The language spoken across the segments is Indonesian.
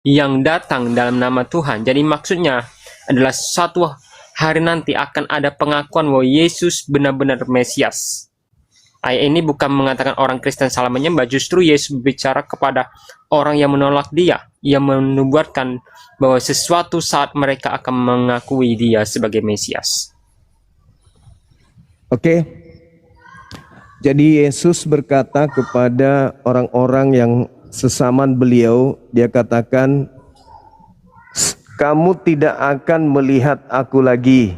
yang datang dalam nama Tuhan. Jadi maksudnya adalah suatu hari nanti akan ada pengakuan bahwa Yesus benar-benar Mesias. Ayat ini bukan mengatakan orang Kristen salah menyembah, justru Yesus berbicara kepada orang yang menolak dia, yang menubuatkan bahwa sesuatu saat mereka akan mengakui dia sebagai Mesias. Oke. Jadi Yesus berkata kepada orang-orang yang sesaman beliau, dia katakan, kamu tidak akan melihat aku lagi.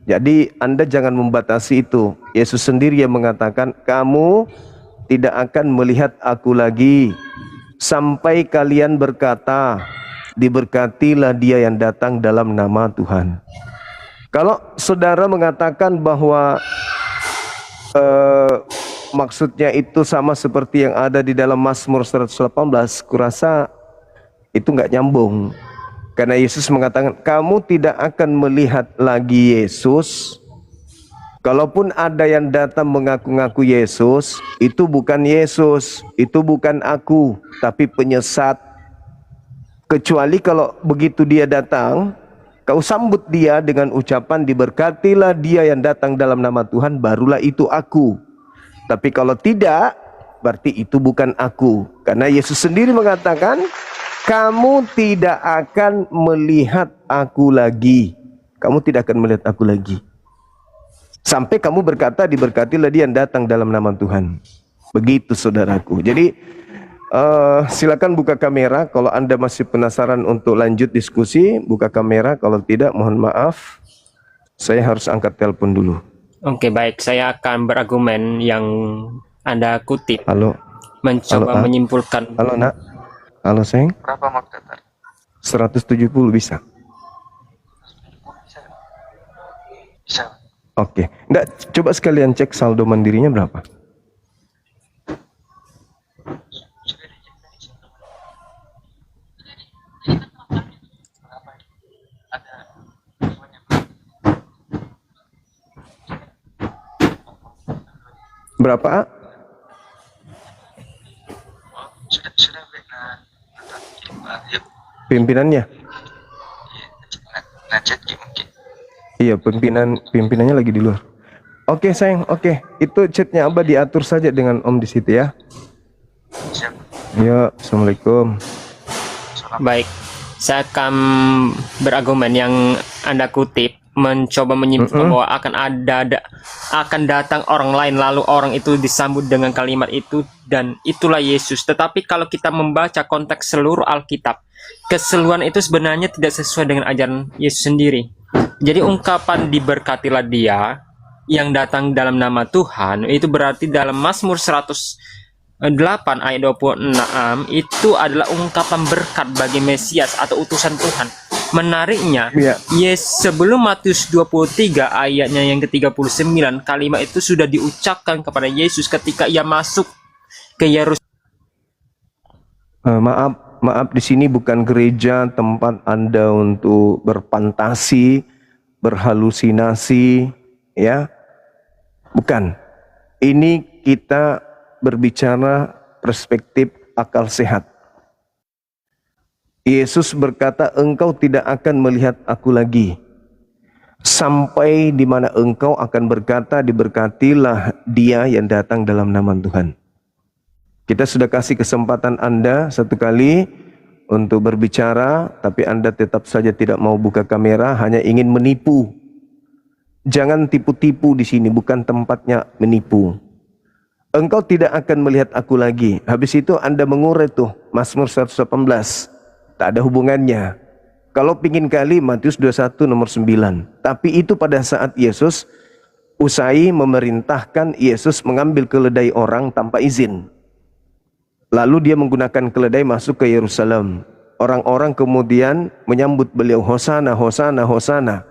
Jadi Anda jangan membatasi itu. Yesus sendiri yang mengatakan, kamu tidak akan melihat aku lagi sampai kalian berkata, diberkatilah dia yang datang dalam nama Tuhan. Kalau saudara mengatakan bahwa maksudnya itu sama seperti yang ada di dalam Mazmur 118, kurasa itu nggak nyambung. Karena Yesus mengatakan, kamu tidak akan melihat lagi Yesus. Kalaupun ada yang datang mengaku-ngaku Yesus, itu bukan Yesus, itu bukan aku, tapi penyesat. Kecuali kalau begitu dia datang, kau sambut dia dengan ucapan, diberkatilah dia yang datang dalam nama Tuhan, barulah itu aku. Tapi kalau tidak, berarti itu bukan aku. Karena Yesus sendiri mengatakan, kamu tidak akan melihat aku lagi. Kamu tidak akan melihat aku lagi. Sampai kamu berkata, diberkatilah dia yang datang dalam nama Tuhan. Begitu saudaraku. Jadi silakan buka kamera. Kalau Anda masih penasaran untuk lanjut diskusi, buka kamera. Kalau tidak, mohon maaf, saya harus angkat telepon dulu. Oke, baik. Saya akan berargumen yang Anda kutip. Halo. Mencoba Halo, menyimpulkan. Halo nak. Halo sayang. Berapa mak datar? 170 bisa. Bisa. Oke. Nggak, coba sekalian cek saldo mandirinya berapa. Sudah dicek tadi saldo. Berapa? Ada banyak. Berapa? Oh, sudah benar. Yuk. Pimpinannya? Ngechat mungkin. Iya, pimpinannya lagi di luar. Oke sayang, oke. Itu chatnya Abah diatur saja dengan Om di situ ya. Siap. Ya, Assalamualaikum. Baik, saya akan berargumen yang Anda kutip, mencoba menyimpulkan bahwa akan datang orang lain, lalu orang itu disambut dengan kalimat itu, dan itulah Yesus. Tetapi kalau kita membaca konteks seluruh Alkitab, keseluruhan itu sebenarnya tidak sesuai dengan ajaran Yesus sendiri. Jadi ungkapan diberkatilah dia yang datang dalam nama Tuhan, itu berarti dalam Mazmur 108 ayat 26 itu adalah ungkapan berkat bagi Mesias atau utusan Tuhan. Menariknya, sebelum Matius 23 ayatnya yang ke-39, kalimat itu sudah diucapkan kepada Yesus ketika ia masuk ke Yerusalem. Maaf, di sini bukan gereja tempat Anda untuk berfantasi, berhalusinasi, ya. Bukan. Ini kita berbicara perspektif akal sehat. Yesus berkata, engkau tidak akan melihat aku lagi sampai di mana engkau akan berkata, diberkatilah dia yang datang dalam nama Tuhan. Kita sudah kasih kesempatan Anda satu kali untuk berbicara, tapi Anda tetap saja tidak mau buka kamera, hanya ingin menipu. Jangan tipu-tipu di sini, bukan tempatnya menipu. Engkau tidak akan melihat aku lagi. Habis itu Anda mengurai tuh Mazmur 118. Tak ada hubungannya. Kalau pingin kali Matius 21 nomor 9. Tapi itu pada saat Yesus usai memerintahkan Yesus mengambil keledai orang tanpa izin. Lalu dia menggunakan keledai masuk ke Yerusalem. Orang-orang kemudian menyambut beliau, Hosana, Hosana, Hosana.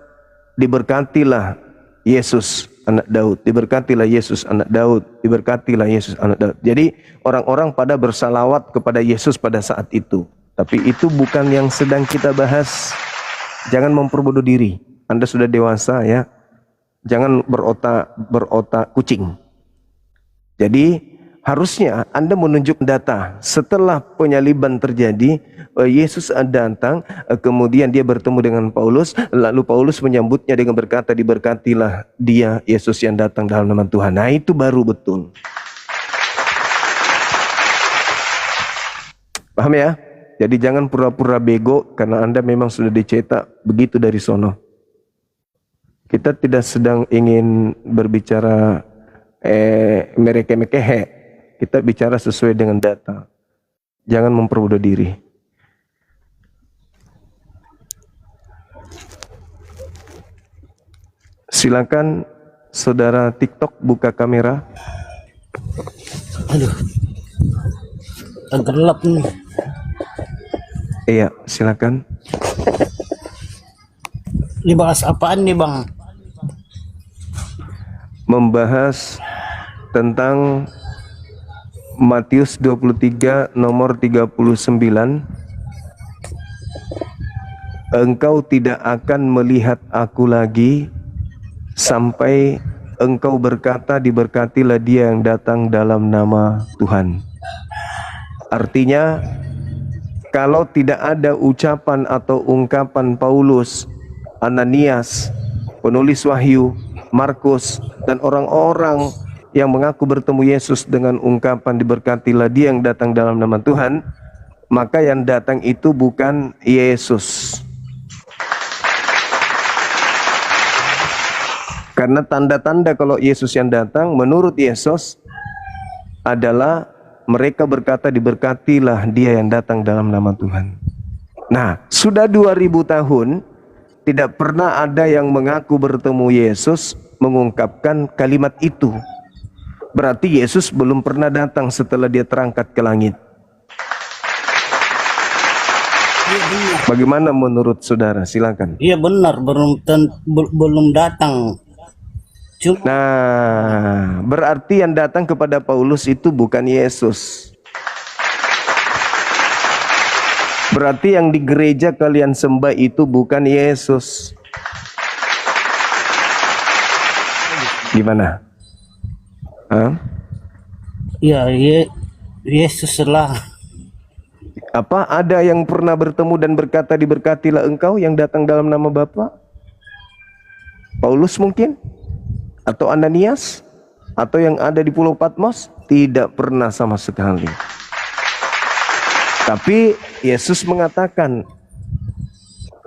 Diberkatilah Yesus anak Daud, diberkatilah Yesus anak Daud, diberkatilah Yesus anak Daud. Jadi orang-orang pada bersalawat kepada Yesus pada saat itu. Tapi itu bukan yang sedang kita bahas. Jangan memperbodoh diri. Anda sudah dewasa ya. Jangan berotak kucing. Jadi Harusnya Anda menunjuk data setelah penyaliban terjadi, Yesus datang, kemudian dia bertemu dengan Paulus, lalu Paulus menyambutnya dengan berkata, diberkatilah dia, Yesus yang datang dalam nama Tuhan. Nah, itu baru betul. Paham ya? Jadi jangan pura-pura bego karena Anda memang sudah dicetak begitu dari sono. Kita tidak sedang ingin berbicara mereke-mekehe. Kita bicara sesuai dengan data. Jangan mempermudah diri. Silakan saudara TikTok buka kamera. Aduh, agak gelap nih. Iya, silakan. Dibahas apaan nih bang? Membahas tentang Matius 23 nomor 39. Engkau tidak akan melihat aku lagi sampai engkau berkata, diberkatilah dia yang datang dalam nama Tuhan. Artinya, kalau tidak ada ucapan atau ungkapan Paulus, Ananias, penulis Wahyu, Markus, dan orang-orang yang mengaku bertemu Yesus dengan ungkapan diberkatilah dia yang datang dalam nama Tuhan, maka yang datang itu bukan Yesus. Karena tanda-tanda kalau Yesus yang datang menurut Yesus adalah mereka berkata diberkatilah dia yang datang dalam nama Tuhan. Nah, sudah 2000 tahun tidak pernah ada yang mengaku bertemu Yesus mengungkapkan kalimat itu. Berarti Yesus belum pernah datang setelah dia terangkat ke langit. Iya benar. Bagaimana menurut saudara? Silakan. Iya benar, belum datang. Cuma Nah, berarti yang datang kepada Paulus itu bukan Yesus. Berarti yang di gereja kalian sembah itu bukan Yesus. Gimana? Hah? ya Yesus lah. Apa ada yang pernah bertemu dan berkata diberkatilah engkau yang datang dalam nama Bapa? Paulus mungkin? Atau Ananias? Atau yang ada di Pulau Patmos? Tidak pernah sama sekali. Tapi Yesus mengatakan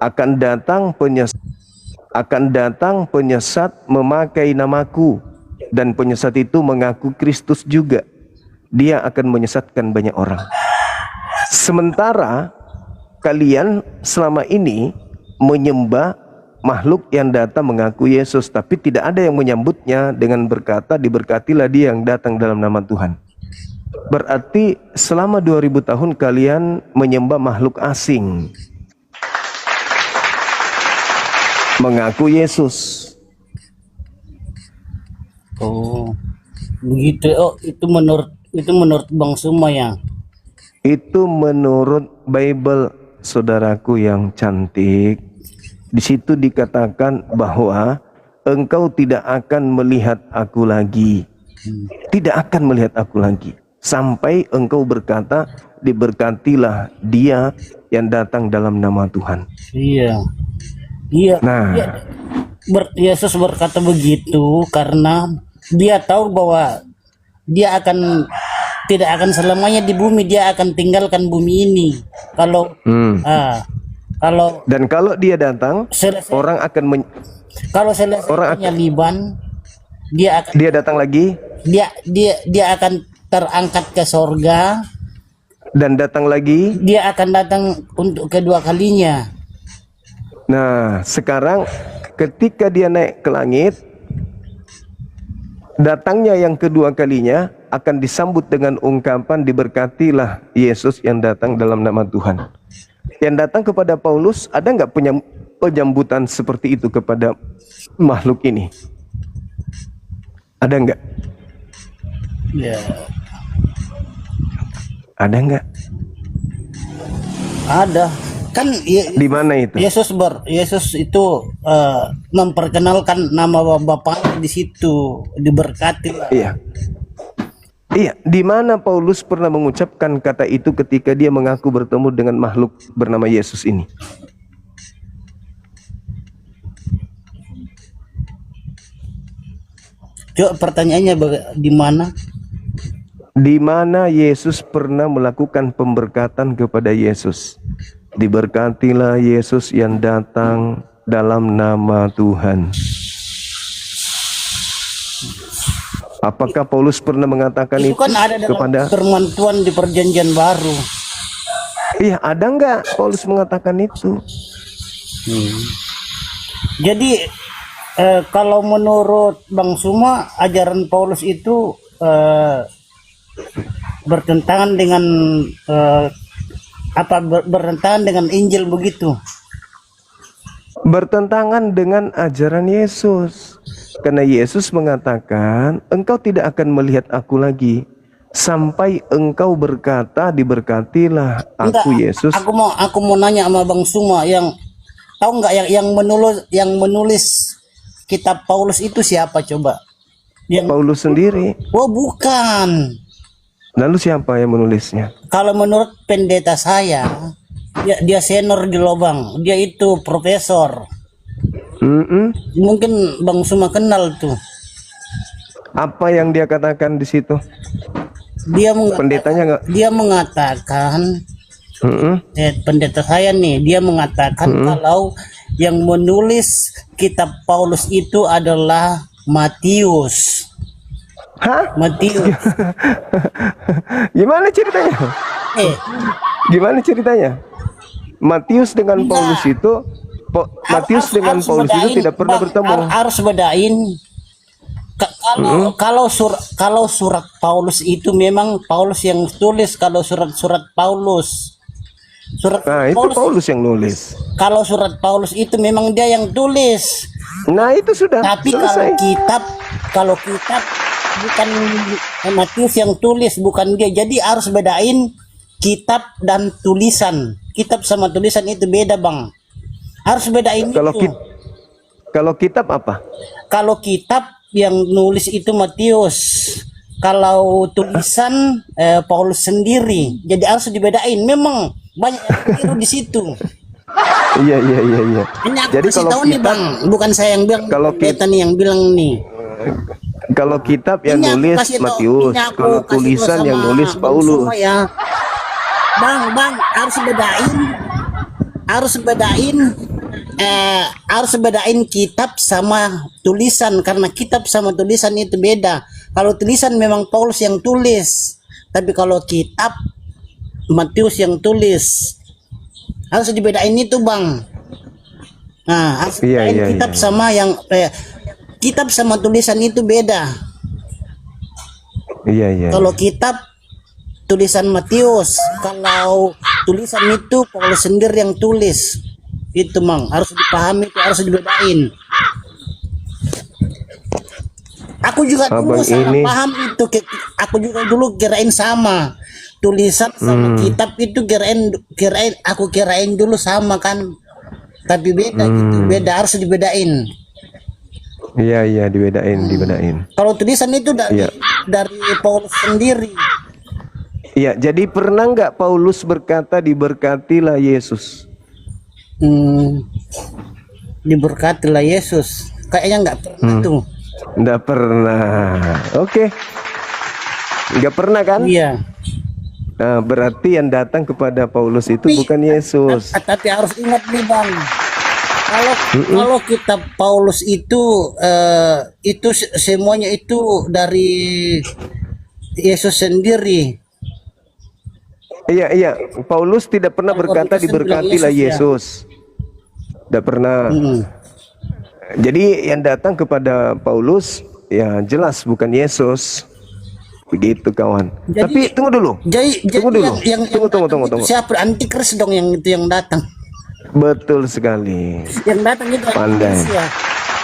akan datang penyesat memakai namaku, dan penyesat itu mengaku Kristus juga. Dia akan menyesatkan banyak orang. Sementara kalian selama ini menyembah makhluk yang datang mengaku Yesus, tapi tidak ada yang menyambutnya dengan berkata diberkatilah dia yang datang dalam nama Tuhan. Berarti selama 2000 tahun kalian menyembah makhluk asing mengaku Yesus. Oh, begitu. Oh, itu menurut Bang Suma ya. Itu menurut Bible, saudaraku yang cantik. Di situ dikatakan bahwa engkau tidak akan melihat aku lagi. Tidak akan melihat aku lagi sampai engkau berkata diberkatilah dia yang datang dalam nama Tuhan. Iya. Iya. Nah, Yesus berkata begitu karena dia tahu bahwa dia tidak akan selamanya di bumi, dia akan tinggalkan bumi ini. Kalau dan kalau dia datang, selesai, orang akan kalau selesai penyaliban, dia datang lagi, dia akan terangkat ke sorga, dan datang lagi, dia akan datang untuk kedua kalinya. Nah, sekarang ketika dia naik ke langit, datangnya yang kedua kalinya akan disambut dengan ungkapan diberkatilah Yesus yang datang dalam nama Tuhan. Yang datang kepada Paulus, ada nggak penyambutan seperti itu kepada makhluk ini? Ada nggak? Ya. Ada nggak? Ada. Kan Di mana itu? Yesus itu memperkenalkan nama Bapa di situ, diberkati lah. Iya. Iya, di mana Paulus pernah mengucapkan kata itu ketika dia mengaku bertemu dengan makhluk bernama Yesus ini? Coba pertanyaannya di mana? Di mana Yesus pernah melakukan pemberkatan kepada Yesus? Diberkatilah Yesus yang datang dalam nama Tuhan. Apakah Paulus pernah mengatakan Itu itu kan ada dalam kepada? firman Tuhan di perjanjian baru. Iya, ada nggak Paulus mengatakan itu? Jadi kalau menurut Bang Suma, ajaran Paulus itu bertentangan dengan bertentangan dengan Injil begitu. Bertentangan dengan ajaran Yesus. Karena Yesus mengatakan, engkau tidak akan melihat aku lagi sampai engkau berkata, diberkatilah aku Yesus. Aku mau nanya sama Bang Suma, yang tahu nggak yang menulis kitab Paulus itu siapa coba? Paulus sendiri. Oh bukan. Lalu siapa yang menulisnya? Kalau menurut pendeta saya, dia senior di Lobang. Dia itu profesor. Mungkin Bang Suma kenal tuh. Apa yang dia katakan di situ? Pendetanya nggak? Dia mengatakan, pendeta saya nih, dia mengatakan kalau yang menulis kitab Paulus itu adalah Matius. Hah? Matius. Gimana ceritanya? Gimana ceritanya? Matius dengan Paulus itu, Matius dengan Paulus itu tidak pernah bertemu. Harus bedain. Kalau surat Paulus itu memang Paulus yang tulis. Kalau surat Paulus, Nah, itu Paulus yang nulis. Kalau surat Paulus itu memang dia yang tulis. Nah, itu sudah Tapi selesai. kalau kitab bukan Matius yang tulis, bukan dia. Jadi harus bedain kitab dan tulisan. Kitab sama tulisan itu beda, Bang. Harus bedain itu. Kalau kitab apa? Kalau kitab yang nulis itu Matius. Kalau tulisan Paulus sendiri. Jadi harus dibedain. Memang banyak yang keliru di situ. Iya. Ini aku Jadi kasih kalau tahu nih, Bang, bukan saya yang bilang. Kalau kita nih yang bilang nih. Kalau kitab yang Ini aku nulis kasih tahu- Matius, ini aku kalau kasih tahu tulisan yang sama nulis Bang Paulus. Suma ya. Bang, harus bedain kitab sama tulisan, karena kitab sama tulisan itu beda. Kalau tulisan memang Paulus yang tulis, tapi kalau kitab Matius yang tulis. Harus dibedain itu, Bang. Nah, harus bedain kitab sama yang kitab sama tulisan itu beda. Iya. Kalau kitab tulisan Matius, kalau tulisan itu Paulus sendiri yang tulis. Itu, Mang, harus dipahami, itu harus dibedain. Aku juga dulu salah paham itu. Aku juga dulu kirain sama. Tulisan sama kitab itu kirain dulu sama kan. Tapi beda gitu, beda, harus dibedain. Iya, dibedain. Kalau tulisan itu dari Paulus sendiri. Iya, jadi pernah nggak Paulus berkata diberkatilah Yesus? Diberkatilah Yesus. Kayaknya nggak pernah tuh. Nggak pernah. Oke. Nggak pernah kan? Iya. Nah, berarti yang datang kepada Paulus itu bukan Yesus. Tapi harus ingat nih, Bang. Kalau kitab Paulus itu semuanya itu dari Yesus sendiri. Iya. Paulus tidak pernah berkata diberkatilah Yesus. Tidak pernah. Jadi yang datang kepada Paulus ya jelas bukan Yesus. Begitu, kawan. Tapi tunggu dulu. Tunggu dulu. Tunggu. Siapa antikris dong yang itu yang datang? Betul sekali. Yang datang itu pandai. Ya.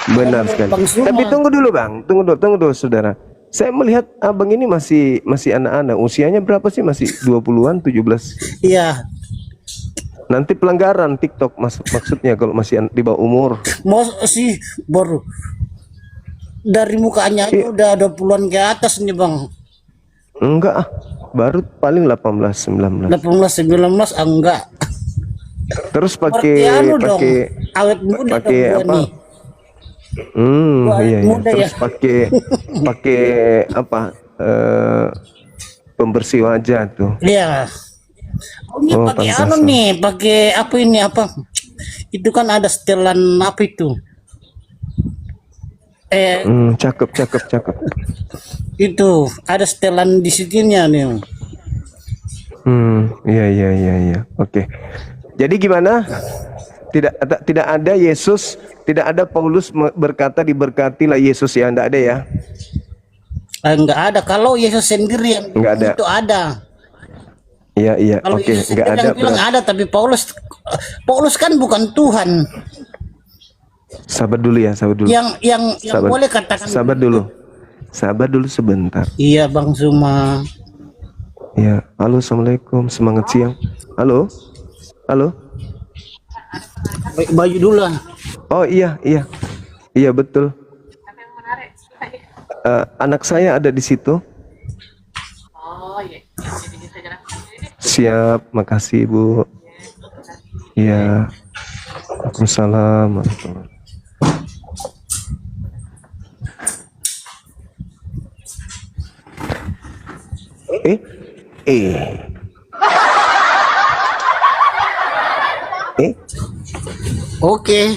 Benar sekali. Tapi tunggu dulu, Bang. Tunggu dulu, Saudara. Saya melihat abang ini masih anak-anak. Usianya berapa sih? Masih 20-an, 17? Iya. Nanti pelanggaran TikTok maksudnya kalau masih di bawah umur. Masih baru dari mukanya aja udah 20-an ke atas nih, Bang. Enggak ah, baru paling 18 19. 18 19 enggak. Terus Berarti anu dong, pakai awet muda pakai dong gua apa? nih. Gua awet Iya, iya. muda ya. Terus pakai apa? Pembersih wajah tuh. Iya. Oh, ini Oh, pakai anu pantasan. nih, pakai apa ini apa? Itu kan ada setelan apa itu? Cakep, cakep, cakep. Itu ada setelan di situnya nih. Iya, iya, iya, iya. Oke. Jadi gimana? Tidak ada Yesus, tidak ada Paulus berkata diberkatilah Yesus ya, enggak ada ya? Enggak ada. Kalau Yesus sendiri yang Enggak ada. itu ada. Iya, iya. Kalau Oke, Yesus enggak sendiri ada. yang bilang ada, tapi Paulus kan bukan Tuhan. Sabar dulu ya, sabar dulu. Yang Sabar. boleh katakan Sabar dulu. Sabar dulu sebentar. Iya Bang Suma. Ya, halo, assalamualaikum, semangat siang. Halo, halo. Baju dulu lah. Oh iya, iya, iya betul. Anak saya ada di situ. Siap, makasih Bu. Iya. Waalaikumsalam. Eh, eh, Oke.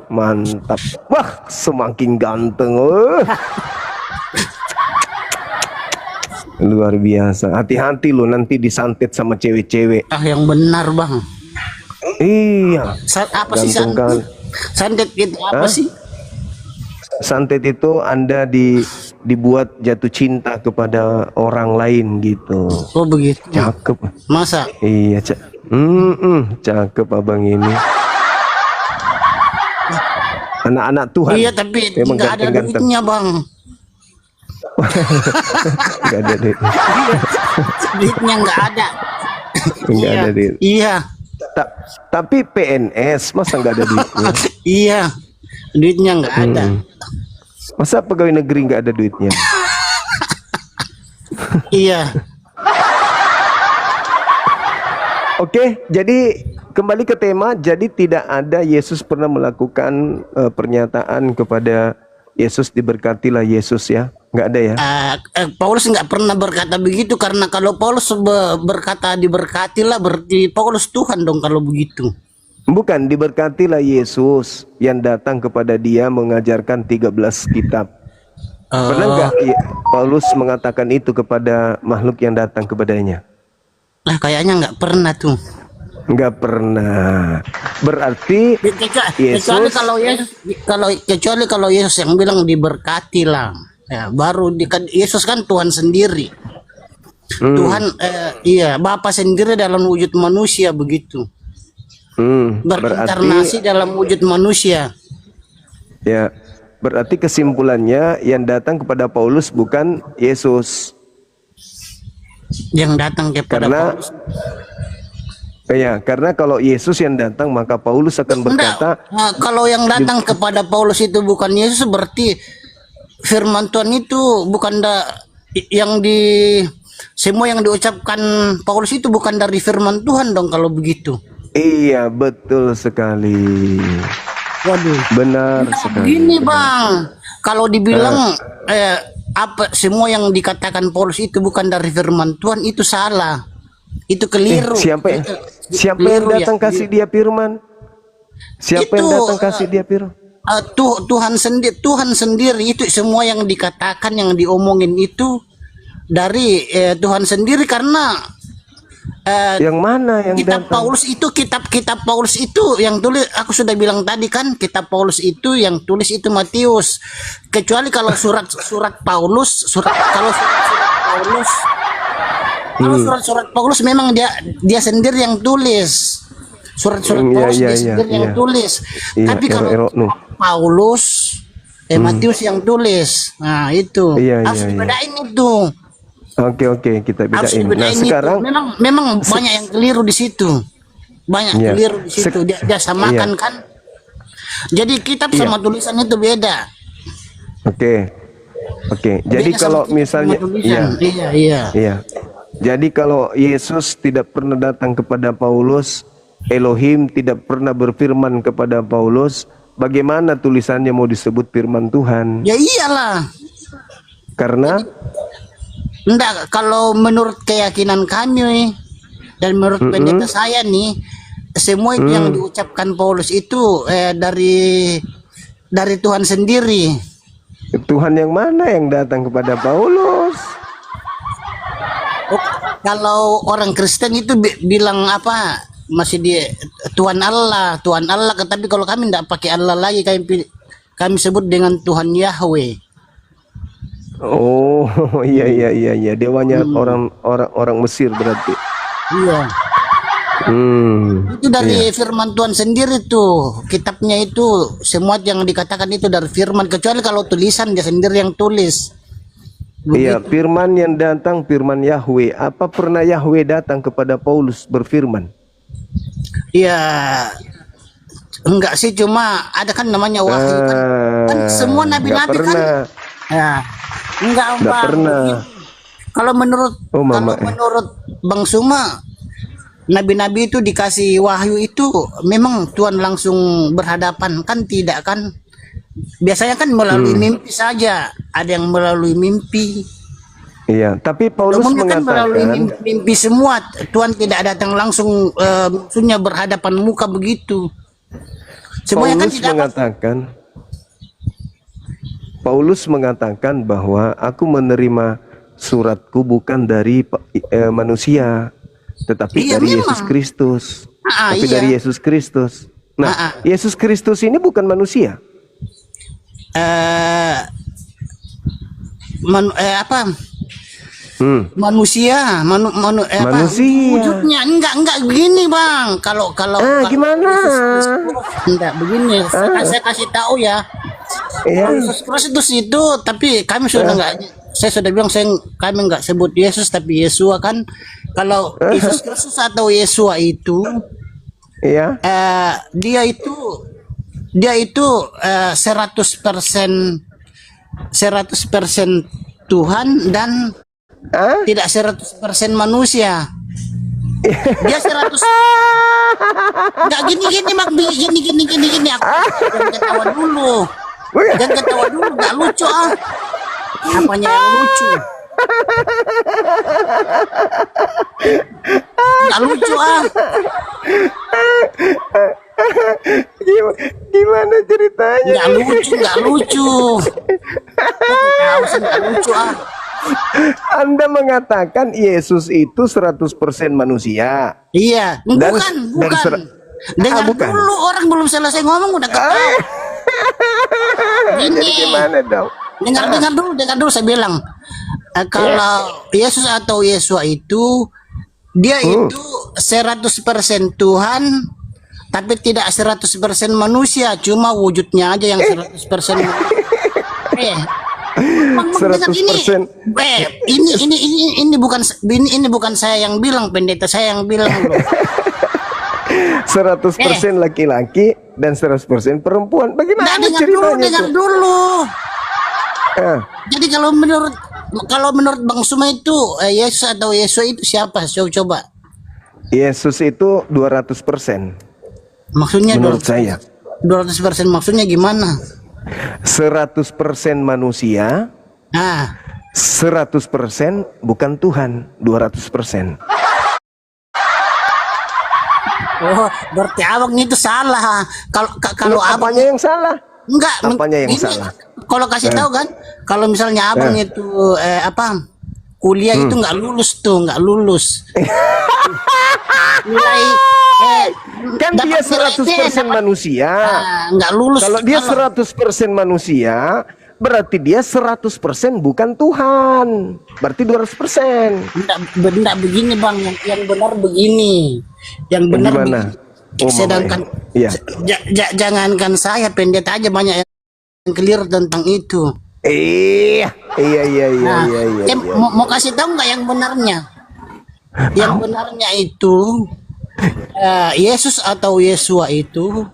mantap. Wah, semakin ganteng. Luar biasa. Hati-hati lo nanti disantet sama cewek-cewek. Ah yang benar Bang. Iya. Apa sih Ganteng kan. santet itu apa Hah? sih? Santet itu Anda dibuat jatuh cinta kepada orang lain gitu. Oh begitu. Cakep. Masa? Iya, cakep abang ini. Anak-anak Tuhan. Iya tapi memang nggak ada ganteng-ganteng. duitnya Bang. Nggak ada duit. Duitnya nggak ada. Nggak ada duit. Iya. Tapi PNS masa nggak ada duitnya? Iya. Duitnya nggak ada. Masa pegawai negeri nggak ada duitnya? Iya. Oke, jadi kembali ke tema. Jadi tidak ada Yesus pernah melakukan pernyataan kepada Yesus diberkatilah Yesus ya, nggak ada ya? Paulus nggak pernah berkata begitu karena kalau Paulus berkata diberkatilah berarti Paulus Tuhan dong kalau begitu. Bukan, diberkatilah Yesus yang datang kepada dia mengajarkan 13 kitab. Pernah nggak Paulus mengatakan itu kepada makhluk yang datang kepadanya? Lah kayaknya nggak pernah tuh. Nggak pernah. Berarti Kecuali kalau Yesus yang bilang diberkatilah. Ya, baru Yesus kan Tuhan sendiri. Tuhan iya, Bapa sendiri dalam wujud manusia begitu. Berinkarnasi dalam wujud manusia. Ya, berarti kesimpulannya yang datang kepada Paulus bukan Yesus. Yang datang kepada Paulus. Karena kalau Yesus yang datang maka Paulus akan berkata. Kalau yang datang kepada Paulus itu bukan Yesus berarti firman Tuhan itu bukan semua yang diucapkan Paulus itu bukan dari firman Tuhan dong kalau begitu. Iya, betul sekali. Waduh. Benar sekali. Gini Bang, kalau dibilang semua yang dikatakan Paulus itu bukan dari firman Tuhan itu salah. Itu keliru. Siapa yang datang kasih dia firman? Siapa yang datang kasih dia firman? Tuhan sendiri itu semua yang dikatakan yang diomongin itu dari Tuhan sendiri karena yang mana yang kitab datang? kitab Paulus itu yang tulis aku sudah bilang tadi kan kitab Paulus itu yang tulis itu Matius. Kecuali kalau surat Paulus Paulus memang dia sendiri yang tulis. Surat-surat Paulus dia sendiri yang tulis. Tapi kalau Paulus Matius yang tulis. Nah, itu. Harus dibedain itu. Oke, kita bedain. Nah, sekarang memang banyak yang keliru di situ. Banyak keliru di situ. Dia samakan kan. Jadi kitab sama tulisan itu beda. Oke. Oke, jadi Beda kalau sama kita misalnya, cuma tulisan. Iya. iya. Jadi kalau Yesus tidak pernah datang kepada Paulus, Elohim tidak pernah berfirman kepada Paulus, bagaimana tulisannya mau disebut firman Tuhan? Ya iyalah. Karena Enggak, kalau menurut keyakinan kami dan menurut pendeta saya nih, semua itu yang diucapkan Paulus itu dari Tuhan sendiri. Tuhan yang mana yang datang kepada Paulus? Oh, kalau orang Kristen itu bilang apa? Masih dia Tuhan Allah, tapi kalau kami enggak pakai Allah lagi, kami sebut dengan Tuhan Yahweh. Oh, iya. Dewanya orang Mesir berarti. Iya. Itu dari Iya. firman Tuhan sendiri tuh. Kitabnya itu semua yang dikatakan itu dari firman, kecuali kalau tulisan dia sendiri yang tulis. Iya, firman yang datang firman Yahweh. Apa pernah Yahweh datang kepada Paulus berfirman? Iya. Enggak sih, cuma ada kan namanya wahyu kan. Kan semua nabi-nabi kan. Ya. Enggak, Nggak Bang. pernah. Kalau menurut Bang Suma, nabi-nabi itu dikasih wahyu itu memang Tuhan langsung berhadapan kan, tidak kan? Biasanya kan melalui mimpi saja, ada yang melalui mimpi. Iya, tapi Paulus Umumnya kan melalui mengatakan, mimpi semua. Tuhan tidak datang langsung, maksudnya berhadapan muka begitu. Semuanya kan tidak. Paulus mengatakan bahwa aku menerima suratku bukan dari manusia, tetapi Iya, dari memang. Yesus Kristus. Tapi Iya. dari Yesus Kristus. Nah, Yesus Kristus ini bukan manusia. Apa? Manusia. Manusia, wujudnya enggak begini, Bang. Kalau Gimana? enggak begini. Saya kasih tahu ya. Iya. Yesus Kristus itu, tapi kami sudah enggak, saya sudah bilang kami enggak sebut Yesus tapi Yesua kan. Kalau Yesus Kristus atau Yesua itu Iya. dia itu 100% Tuhan dan tidak 100% manusia. Dia 100. Enggak gini Mak, gini aku. Jangan ketawa dulu. Enggak lucu ah. Apanya yang lucu? Enggak lucu ah. Gimana ceritanya? Enggak lucu. Tahu sih enggak lucu ah. Anda mengatakan Yesus itu 100% manusia. Iya, Dan- bukan. dan Dengar bukan. dulu, orang belum selesai ngomong udah ketawa. Jadi gimana dong? Dengar dulu saya bilang. Kalau Yesus atau Yesua itu dia itu 100% Tuhan tapi tidak 100% manusia, cuma wujudnya aja yang 100% Bang, dengar 100%. ini bukan saya yang bilang, pendeta saya yang bilang loh. 100% laki-laki dan 100% perempuan. Bagaimana ceritanya dengar itu? dulu. Ah, Jadi kalau menurut Bang Suma itu Yesus atau Yesua itu siapa? Coba. Yesus itu 200%. Maksudnya Menurut saya 200% maksudnya gimana? 100% manusia, Nah, 100% bukan Tuhan, 200%. oh, berarti abang itu salah. Kalau abang Apanya yang salah? enggak, Apanya yang ini, salah? Kalau kasih tahu kan, kalau misalnya abang itu kuliah itu nggak lulus. Nilai Kan dia dapat nilai 100% manusia. nggak lulus. Kalau dia 100% manusia, berarti dia 100% bukan Tuhan. Berarti 200%. Enggak begini Bang, yang benar begini. Yang benar Gimana? begini. Sedangkan Iya. jangankan saya, pendeta aja banyak yang clear tentang itu. Iya. Nah, mau kasih tahu nggak yang benarnya? Yang benarnya itu Yesus atau Yesua itu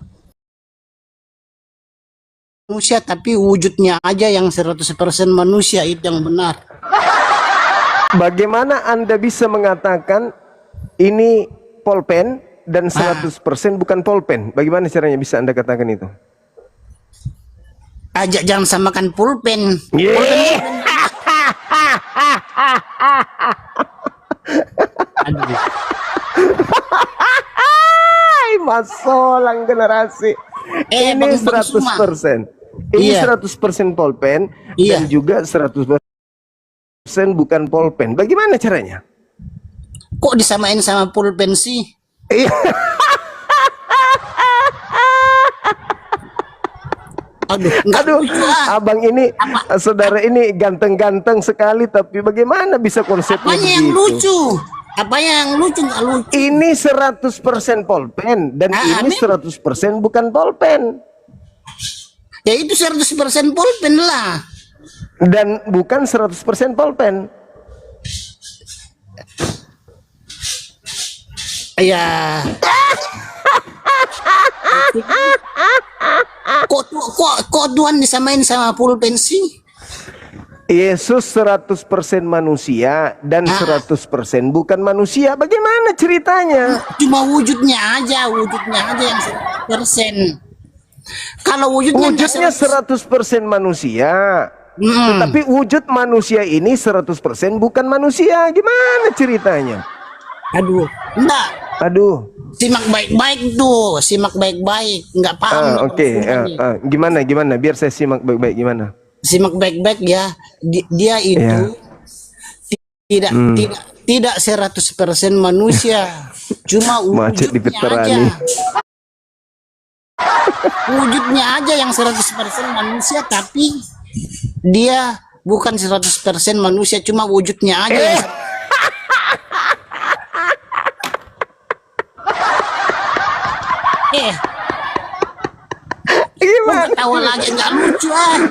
manusia tapi wujudnya aja yang 100% manusia, itu yang benar. Bagaimana Anda bisa mengatakan ini pulpen dan 100% bukan pulpen? Bagaimana caranya bisa Anda katakan itu? Ajak jangan samakan pulpen. Aduh. Masolang generasi. Ini Bang 100%. Ini Iya. 100% pulpen Iya. dan juga 100% bukan pulpen. Bagaimana caranya? Kok disamain sama pulpen sih? Iya. Aduh, enggak Aduh, lucu, ah. abang ini, saudara ini ganteng-ganteng sekali, tapi bagaimana bisa konsepnya Apanya yang begitu? lucu? Apanya yang lucu? Enggak lucu. Ini 100% pulpen dan ini Amin. 100% bukan pulpen. Ya itu 100% pulpen lah. Dan bukan 100% pulpen. Ya. Kok Tuhan disamain sama pulpen sih? Yesus 100% manusia dan 100% bukan manusia. Bagaimana ceritanya? Cuma wujudnya aja yang 100%. Kalau wujudnya nggak Wujudnya 100% manusia. Mm. Tetapi wujud manusia ini 100% bukan manusia. Gimana ceritanya? Aduh, enggak. Aduh. Simak baik-baik tuh, simak baik-baik. Enggak paham. Oke. Gimana? Biar saya simak baik-baik gimana? Simak baik-baik ya. Dia itu tidak 100% manusia. Cuma Macet di wujudnya veteran aja. nih. Wujudnya aja yang 100% manusia, tapi dia bukan 100% manusia, cuma wujudnya aja yang Gimana? tawa lagi nggak lucu ah.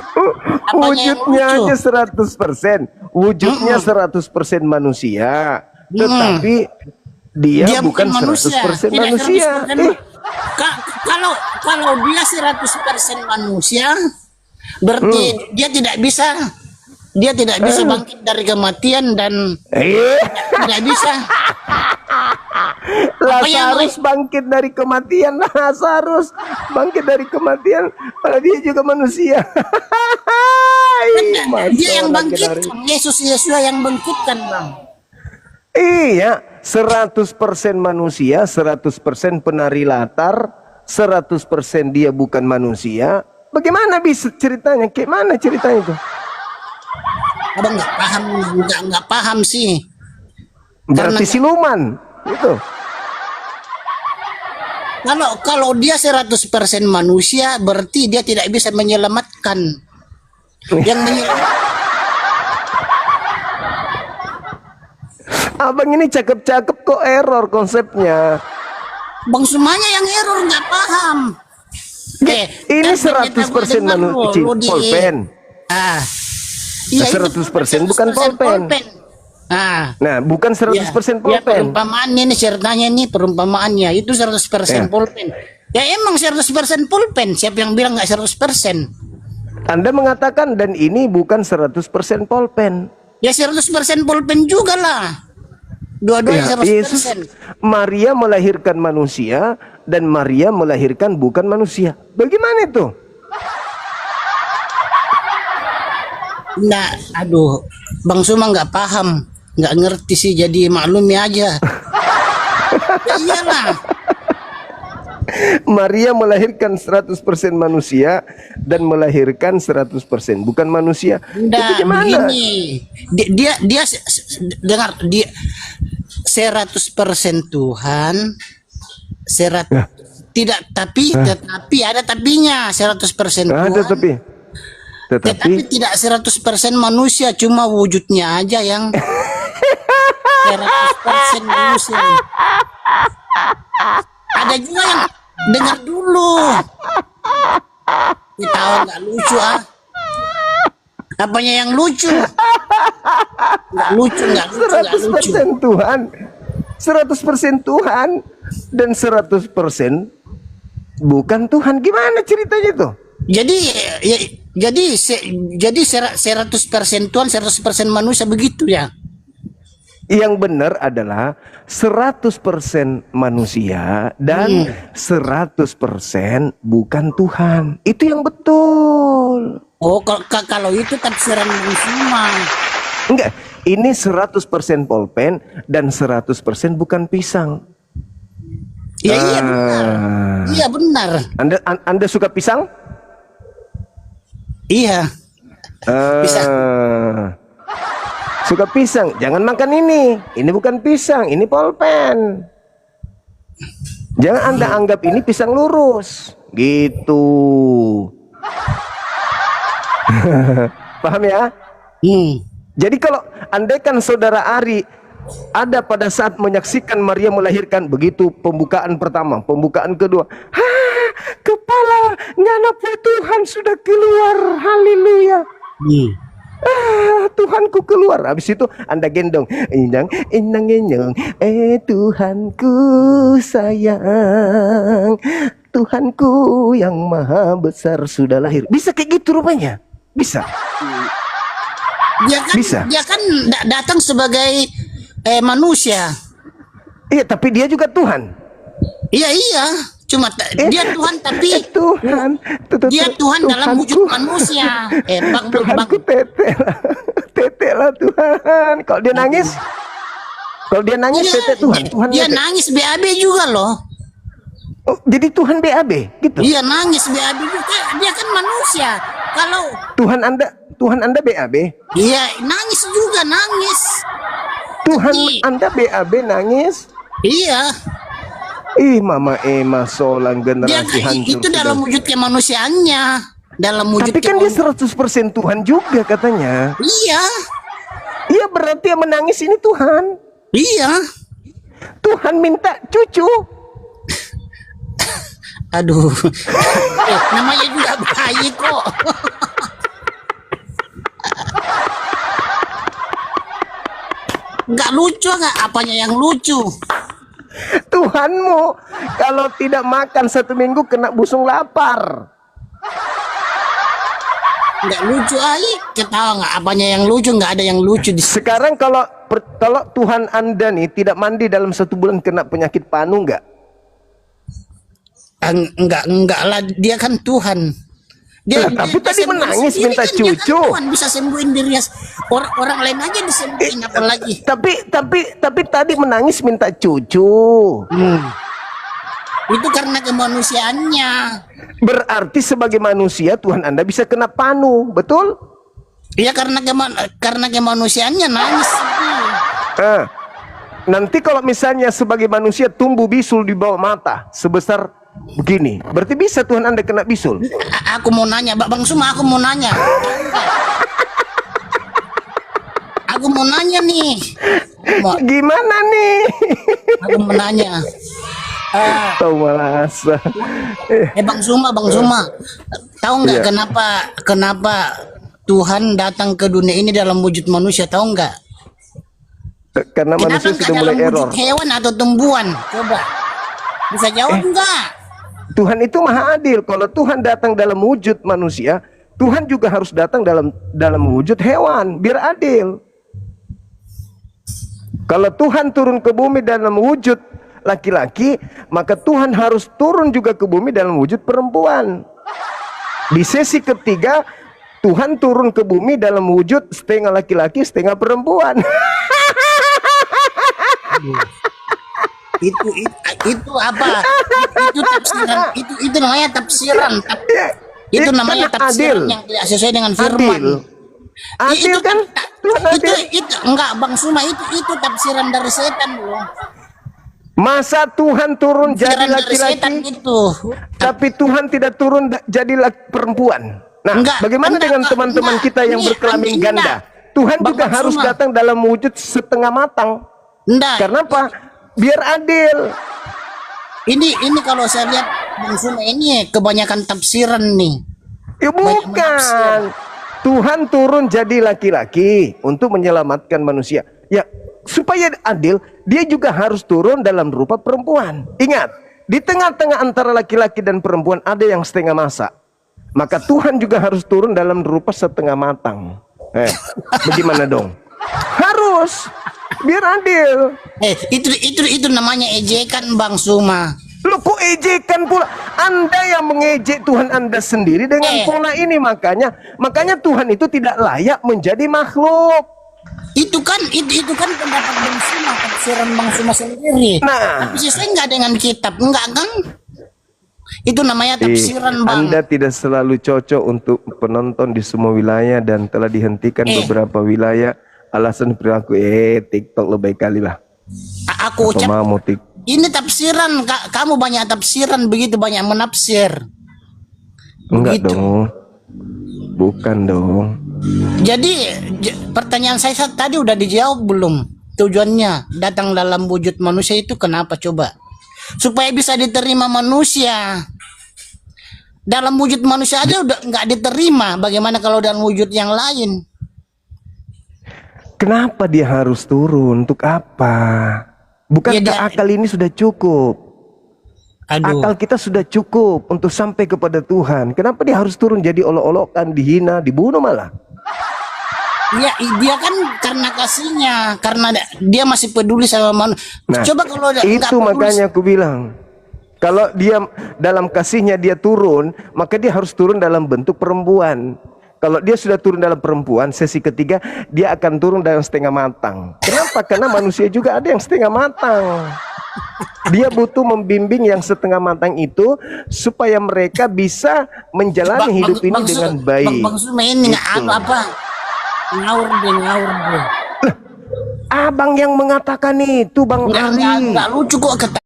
Apanya yang Wujudnya lucu? aja 100%. Wujudnya 100% manusia. Tetapi dia bukan 100% Tidak manusia. 100%. Kalau dia 100% manusia, berarti dia tidak bisa bangkit dari kematian dan tidak bisa. Lazarus bangkit dari kematian. Lazarus bangkit dari kematian. Dia juga manusia. Dia yang bangkit, Yesus yang bangkitkan, Bang. Iya, 100% manusia, 100% penari latar, 100% dia bukan manusia. Bagaimana bisa ceritanya? Gimana ceritanya itu? Abang nggak paham sih. Berarti siluman itu. Kalau dia 100% manusia, berarti dia tidak bisa menyelamatkan. Yang menyelamatkan Abang ini cakep-cakep kok error konsepnya. Bang semuanya yang error nggak paham. Ini 100% manusia pulpen. Iya, 100% bukan pulpen. Nah, bukan 100% pulpen. Perumpamaannya nih ceritanya nih, perumpamaannya itu 100% pulpen. Ya emang 100% pulpen. Siapa yang bilang nggak 100%? Anda mengatakan dan ini bukan 100% pulpen. Ya 100% pulpen juga lah. Dua-duanya 100%. Yesus, Maria melahirkan manusia dan Maria melahirkan bukan manusia. Bagaimana itu? Nah, aduh, Bang Suma nggak paham, nggak ngerti sih, jadi maklumi aja. Ya iyalah. Maria melahirkan 100% manusia dan melahirkan 100% bukan manusia. Nah, begini, dia dengar, dia 100% Tuhan, tidak, tetapi ada tapinya. 100% Tuhan, Ada tetapi tidak 100% manusia, cuma wujudnya aja yang 100% manusia. Ada juga yang dengar dulu. Tahu nggak lucu ah? Apanya yang lucu? Nggak lucu. 100% Tuhan, 100% Tuhan dan 100% bukan Tuhan. Gimana ceritanya itu? Jadi ya, jadi 100% Tuhan, 100% manusia begitu ya. Yang benar adalah 100% manusia dan 100% bukan Tuhan. Itu yang betul. Oh, kalau itu tafsiran semua. Enggak, ini 100% pulpen dan 100% bukan pisang. Ya iya benar. Iya benar. Anda suka pisang? Iya. Pisang. Suka pisang, jangan makan ini. Ini bukan pisang, ini pulpen. Jangan Anda anggap ini pisang lurus. Gitu. Paham ya? Jadi kalau andaikan saudara Ari ada pada saat menyaksikan Maria melahirkan, begitu pembukaan pertama, pembukaan kedua, kepala nyana Tuhan sudah keluar, haleluya. Tuhanku keluar. Habis itu Anda gendong, inang inang inang, Tuhanku sayang, Tuhanku yang maha besar sudah lahir. Bisa kayak gitu rupanya. Bisa. Dia kan datang sebagai manusia. Iya, tapi dia juga Tuhan. Iya. Cuma dia Tuhan tapi Tuhan. Dia Tuhan dalam wujud manusia. Tuhanku tete lah Tuhan. Kalau dia nangis, tete Tuhan. Dia nangis BAB juga loh. Oh, jadi Tuhan BAB gitu. Iya nangis BAB juga. Dia kan manusia. Kalau Tuhan Anda BAB? Iya, nangis juga, nangis. Tuhan Anda BAB nangis? Iya. Ih, Mama Emma Solang generasi hancur. Itu dalam wujud kemanusiaannya. Dalam wujud. Tapi kan dia 100% Tuhan juga katanya. Iya. Iya, berarti yang menangis ini Tuhan. Iya. Tuhan minta cucu. Aduh. Namanya juga bayi kok. Nggak lucu nggak? Apanya yang lucu? Tuhanmu kalau tidak makan 1 minggu kena busung lapar. Nggak lucu aja. Ketawa nggak? Apanya yang lucu? Nggak ada yang lucu di. Sekarang kalau Tuhan Anda nih tidak mandi dalam 1 bulan kena penyakit panu nggak? Enggak lah. Dia kan Tuhan. Tapi tadi menangis minta cucu. Tuhan bisa sembuhin diri orang lain aja disembuhin apalagi. Tapi tadi menangis minta cucu. Itu karena kemanusiaannya. Berarti sebagai manusia Tuhan Anda bisa kena panu, betul? Iya karena kemanusiaannya nangis. Nanti kalau misalnya sebagai manusia tumbuh bisul di bawah mata sebesar begini, berarti bisa Tuhan Anda kena bisul. Aku mau nanya, Bang Suma, aku mau nanya. Aku mau nanya nih. Gimana nih? Aku mau nanya. Tahu malas. Bang Suma, tahu nggak kenapa Tuhan datang ke dunia ini dalam wujud manusia? Tahu nggak? Karena manusia sudah mulai error. Wujud hewan atau tumbuhan? Coba. Bisa jawab nggak? Tuhan itu maha adil. Kalau Tuhan datang dalam wujud manusia, Tuhan juga harus datang dalam wujud hewan, biar adil. Kalau Tuhan turun ke bumi dalam wujud laki-laki, maka Tuhan harus turun juga ke bumi dalam wujud perempuan. Di sesi ketiga, Tuhan turun ke bumi dalam wujud setengah laki-laki, setengah perempuan. Itu apa? Itu tafsiran. Itu namanya tafsiran. Itu namanya kan tafsiran adil. yang tidak sesuai dengan firman. Adil kan? Tuhan adil. Itu enggak Bang Suma, itu tafsiran dari setan loh. Masa Tuhan turun jadi laki-laki, tapi Tuhan tidak turun jadi perempuan? Nah, bagaimana dengan teman-teman kita yang berkelamin ganda? Tuhan juga harus datang dalam wujud setengah matang. Karena apa? Biar adil. Ini kalau saya lihat Bang Suma ini kebanyakan tafsiran nih. Ya bukan. Tuhan turun jadi laki-laki untuk menyelamatkan manusia. Ya, supaya adil, dia juga harus turun dalam rupa perempuan. Ingat, di tengah-tengah antara laki-laki dan perempuan ada yang setengah masa. maka Tuhan juga harus turun dalam rupa setengah matang. Bagaimana dong? Harus, biar adil. Itu namanya ejekan Bang Suma. Loh, kok ejekan pula? Anda yang mengejek Tuhan Anda sendiri dengan pola ini. Makanya Tuhan itu tidak layak menjadi makhluk. Itu kan pendapat Bang Suma, tafsiran Bang Suma sendiri. Nah, Tapi saya nggak dengan kitab, enggak kan? Itu namanya tafsiran Bang. Anda tidak selalu cocok untuk penonton di semua wilayah dan telah dihentikan beberapa wilayah alasan perilaku. TikTok lebih kali lah. Aku ucap mau ini tafsiran, kamu banyak tafsiran, begitu banyak menafsir. Enggak Begitu. dong. Bukan dong. Jadi pertanyaan saya tadi udah dijawab belum? Tujuannya datang dalam wujud manusia itu kenapa coba? Supaya bisa diterima manusia. Dalam wujud manusia aja udah nggak diterima. Bagaimana kalau dalam wujud yang lain? Kenapa dia harus turun? Untuk apa? Bukankah akal ini sudah cukup? Akal kita sudah cukup untuk sampai kepada Tuhan. Kenapa dia harus turun jadi olok-olokan, dihina, dibunuh malah? Iya, dia kan karena kasihnya, karena dia masih peduli sama manusia. Nah, Coba kalau itu makanya aku bilang, kalau dia dalam kasihnya dia turun, maka dia harus turun dalam bentuk perempuan. Kalau dia sudah turun dalam perempuan, sesi ketiga dia akan turun dalam setengah matang. Kenapa? Karena manusia juga ada yang setengah matang. Dia butuh membimbing yang setengah matang itu supaya mereka bisa menjalani hidup ini dengan baik. Bang Suma ini apa? Ngawur deh. Abang yang mengatakan itu, Bang Ali. Nggak lucu kok kata.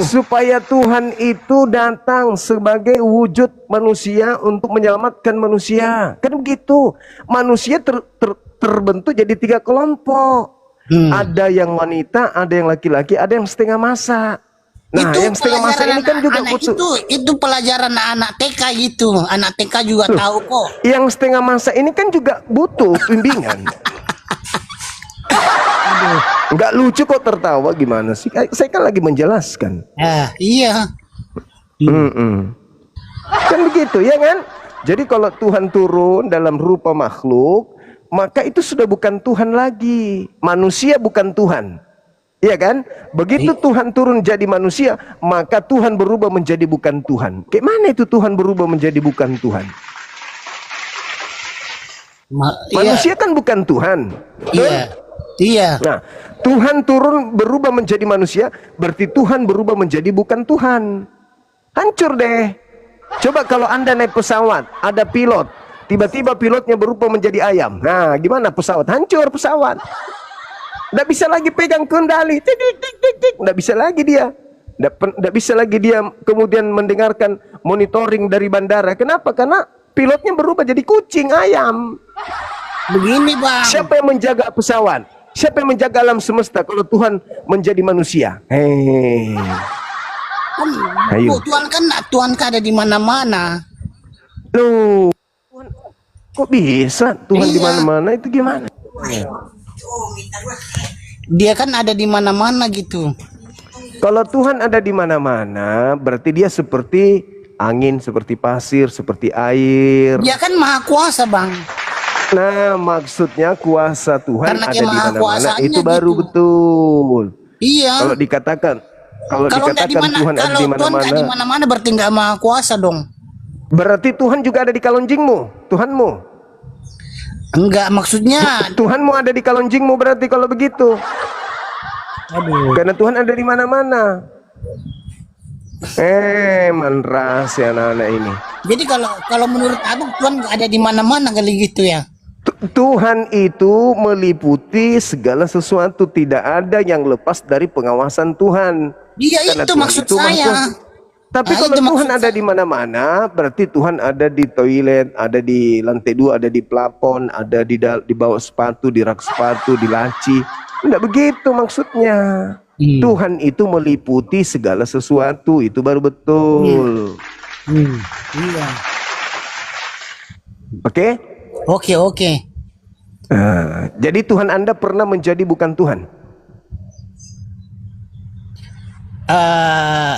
Supaya Tuhan itu datang sebagai wujud manusia untuk menyelamatkan manusia. Kan begitu. Manusia terbentuk jadi 3 kelompok. Ada yang wanita, ada yang laki-laki, ada yang setengah masa. Nah, itu yang setengah masa ini kan juga butuh. Itu pelajaran anak TK gitu. Anak TK juga tahu kok. Yang setengah masa ini kan juga butuh bimbingan. Nggak lucu kok tertawa, gimana sih? Saya kan lagi menjelaskan. Iya. Kan begitu ya kan? Jadi kalau Tuhan turun dalam rupa makhluk, maka itu sudah bukan Tuhan lagi. Manusia bukan Tuhan. Iya kan? Begitu Tuhan turun jadi manusia, maka Tuhan berubah menjadi bukan Tuhan. Kayak mana itu Tuhan berubah menjadi bukan Tuhan? Manusia kan bukan Tuhan. Iya. Nah, Tuhan turun berubah menjadi manusia, berarti Tuhan berubah menjadi bukan Tuhan. Hancur deh. Coba kalau Anda naik pesawat, ada pilot, tiba-tiba pilotnya berubah menjadi ayam. Nah, gimana pesawat? Hancur pesawat. Nggak bisa lagi pegang kendali. Nggak bisa lagi dia. Nggak bisa lagi dia kemudian mendengarkan monitoring dari bandara. Kenapa? Karena pilotnya berubah jadi kucing, ayam. Begini Bang. Siapa yang menjaga pesawat? Siapa yang menjaga alam semesta kalau Tuhan menjadi manusia? Ayo. Tuhan kan ada di mana-mana. Loh, kok bisa Tuhan di mana-mana? Itu gimana? Dia kan ada di mana-mana gitu. Kalau Tuhan ada di mana-mana, berarti dia seperti angin, seperti pasir, seperti air. Dia kan maha kuasa, Bang. Nah, maksudnya kuasa Tuhan Karena ada di mana-mana, itu baru gitu. betul. Iya. Kalau dikatakan Tuhan ada di mana-mana, di mana-mana berarti nggak maha kuasa dong. Berarti Tuhan juga ada di kalonjingmu, Tuhanmu. Enggak, maksudnya Tuhanmu ada di kalonjingmu berarti kalau begitu. Aduh. Karena Tuhan ada di mana-mana. Manras ya anak-anak ini. Jadi kalau menurut Abang Tuhan nggak ada di mana-mana kali gitu ya. Tuhan itu meliputi segala sesuatu, tidak ada yang lepas dari pengawasan Tuhan. Iya, karena itu Tuhan maksud itu saya. Tapi kalau Tuhan ada di mana-mana, berarti Tuhan ada di toilet, ada di lantai 2, ada di plafon, ada di bawah sepatu, di rak sepatu, di laci. Enggak begitu maksudnya. Tuhan itu meliputi segala sesuatu, itu baru betul. Iya. Oke? Oke. Jadi Tuhan Anda pernah menjadi bukan Tuhan? eh,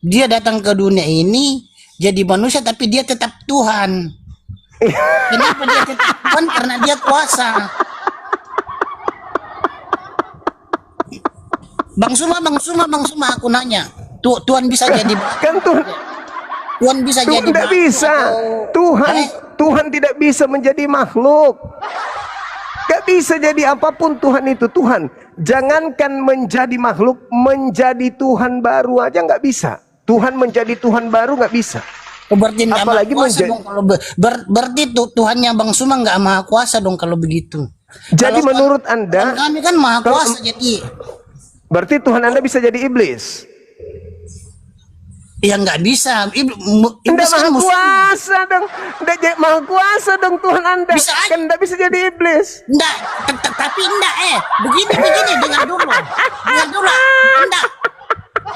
dia datang ke dunia ini jadi manusia tapi dia tetap Tuhan. Kenapa dia tetap Tuhan? Karena dia kuasa. Bang Suma, aku nanya. Tuhan bisa jadi Kan Tuhan bisa Tuhan jadi tidak makhluk bisa. atau- Tuhan tidak bisa menjadi makhluk. Gak bisa jadi apapun Tuhan itu. Tuhan, jangankan menjadi makhluk, menjadi Tuhan baru aja nggak bisa. Tuhan menjadi Tuhan baru nggak bisa. Oh, berarti nggak maha Apalagi kuasa dong kalau berarti Tuhannya Bang Suma nggak maha kuasa dong kalau begitu. Jadi Kalau menurut Tuhan Anda, kami kan maha kalau- kuasa jadi berarti Tuhan Anda bisa jadi iblis? ya nggak bisa. Tidak Iblis kan maha musuh. kuasa dong. Tidak maha kuasa dong Tuhan Anda. Bisa aja. Kan tidak bisa jadi iblis. Enggak, tapi enggak begini dengar dulu.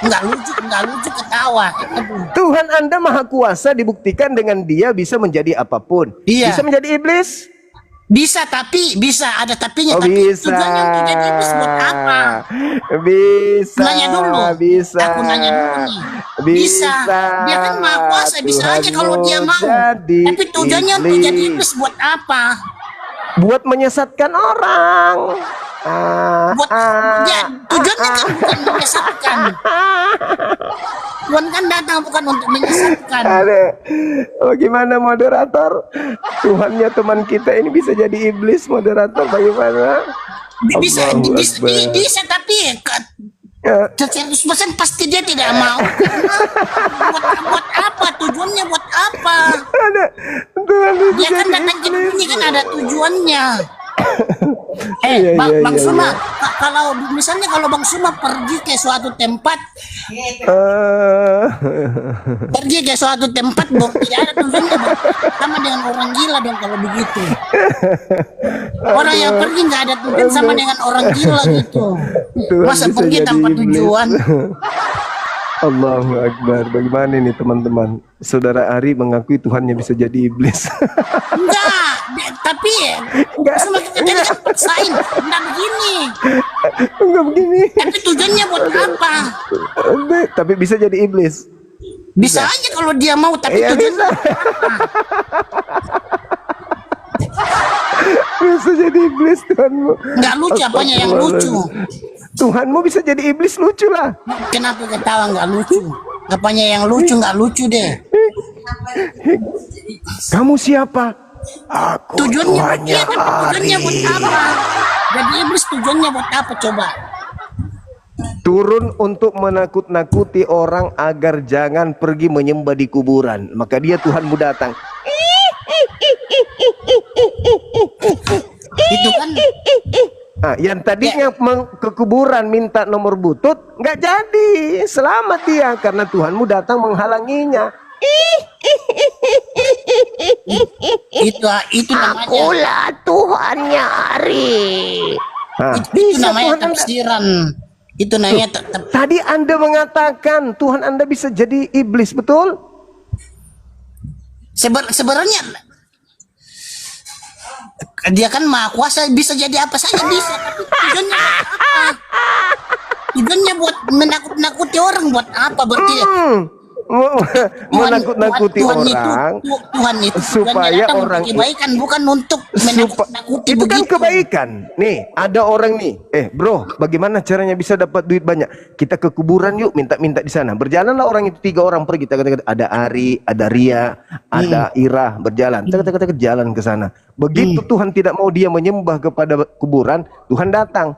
Enggak lucu ketawa. Aduh. Tuhan Anda maha kuasa dibuktikan dengan dia bisa menjadi apapun. Iya. Bisa menjadi iblis? Bisa ada tapinya. Oh, Tapi bisa. tujuannya untuk jadi iblis buat apa? Bisa. Nanya dulu. Bisa. Aku nanya dulu nih. Bisa. Dia kan maha kuasa, bisa aja kalau dia mau. jadi Tapi tujuannya untuk jadi iblis. iblis buat apa? Buat menyesatkan orang. Buat tujuannya kan bukan menyesatkan. Tuhan kan datang bukan untuk menyesatkan. Ada. Bagaimana moderator? Tuhannya teman kita ini bisa jadi iblis, moderator. Bagaimana? Bisa, Allahu bisa, Akbar. bisa tapi Ya, 100% pasti dia tidak mau. Buat apa? Tujuannya buat apa? ada. Tuhan bisa Dia kan jadi datang ke iblis. sini kan ada tujuannya. Iya, Bang iya, Suma, kalau misalnya kalau Bang Suma pergi ke suatu tempat, Eh, Bang, tidak ada tujuannya, Bang. Sama dengan orang gila dong kalau begitu. Orang yang pergi nggak ada tujuan sama dengan orang gila gitu. Tuhan Masa bisa pergi jadi tanpa iblis. tujuan? Allahu Akbar. Bagaimana ini teman-teman? Saudara Ari mengakui Tuhannya bisa jadi iblis. Enggak, tapi Enggak, Suma kita tadi kan paksain, enggak begini. Enggak begini. Tapi tujuannya buat apa? Tapi bisa jadi iblis. Bisa aja kalau dia mau, tapi Iya tujuannya bisa. Bisa jadi iblis Tuhanmu. nggak lucu. Apanya yang lucu? Tuhanmu bisa jadi iblis, lucu lah. Kenapa ketawa nggak lucu? Apanya yang lucu nggak lucu deh? Kamu siapa? Aku Tujuannya buat Tuhannya dia, tapi tujuannya buat Ari. apa? Jadi iblis tujuannya buat apa coba? Turun untuk menakut-nakuti orang agar jangan pergi menyembah di kuburan. Maka dia Tuhanmu datang. Itu kan Nah, yang tadinya ke kuburan minta nomor butut, nggak jadi. Selamat dia karena Tuhanmu datang menghalanginya. itu namanya Tuhannya Ari. Nah, itu bisa namanya Tuhan Anda. tafsiran. Itu namanya Tadi Anda mengatakan Tuhan Anda bisa jadi iblis, betul? sebenarnya dia kan maha kuasa, bisa jadi apa saja bisa. Tapi tujuannya buat apa? Tujuannya buat menakut-nakuti orang buat apa? Berarti Menakut-nakuti orang Tuhan itu supaya datang orang untuk kebaikan, bukan untuk menakut-nakuti itu kan begitu. kebaikan. Nih, ada orang nih, bro, bagaimana caranya bisa dapat duit banyak? Kita ke kuburan yuk, minta-minta di sana. Berjalanlah orang itu, 3 orang pergi. Ada Ari, ada Ria, ada Ira berjalan. Kita jalan ke sana. Begitu Tuhan tidak mau dia menyembah kepada kuburan, Tuhan datang.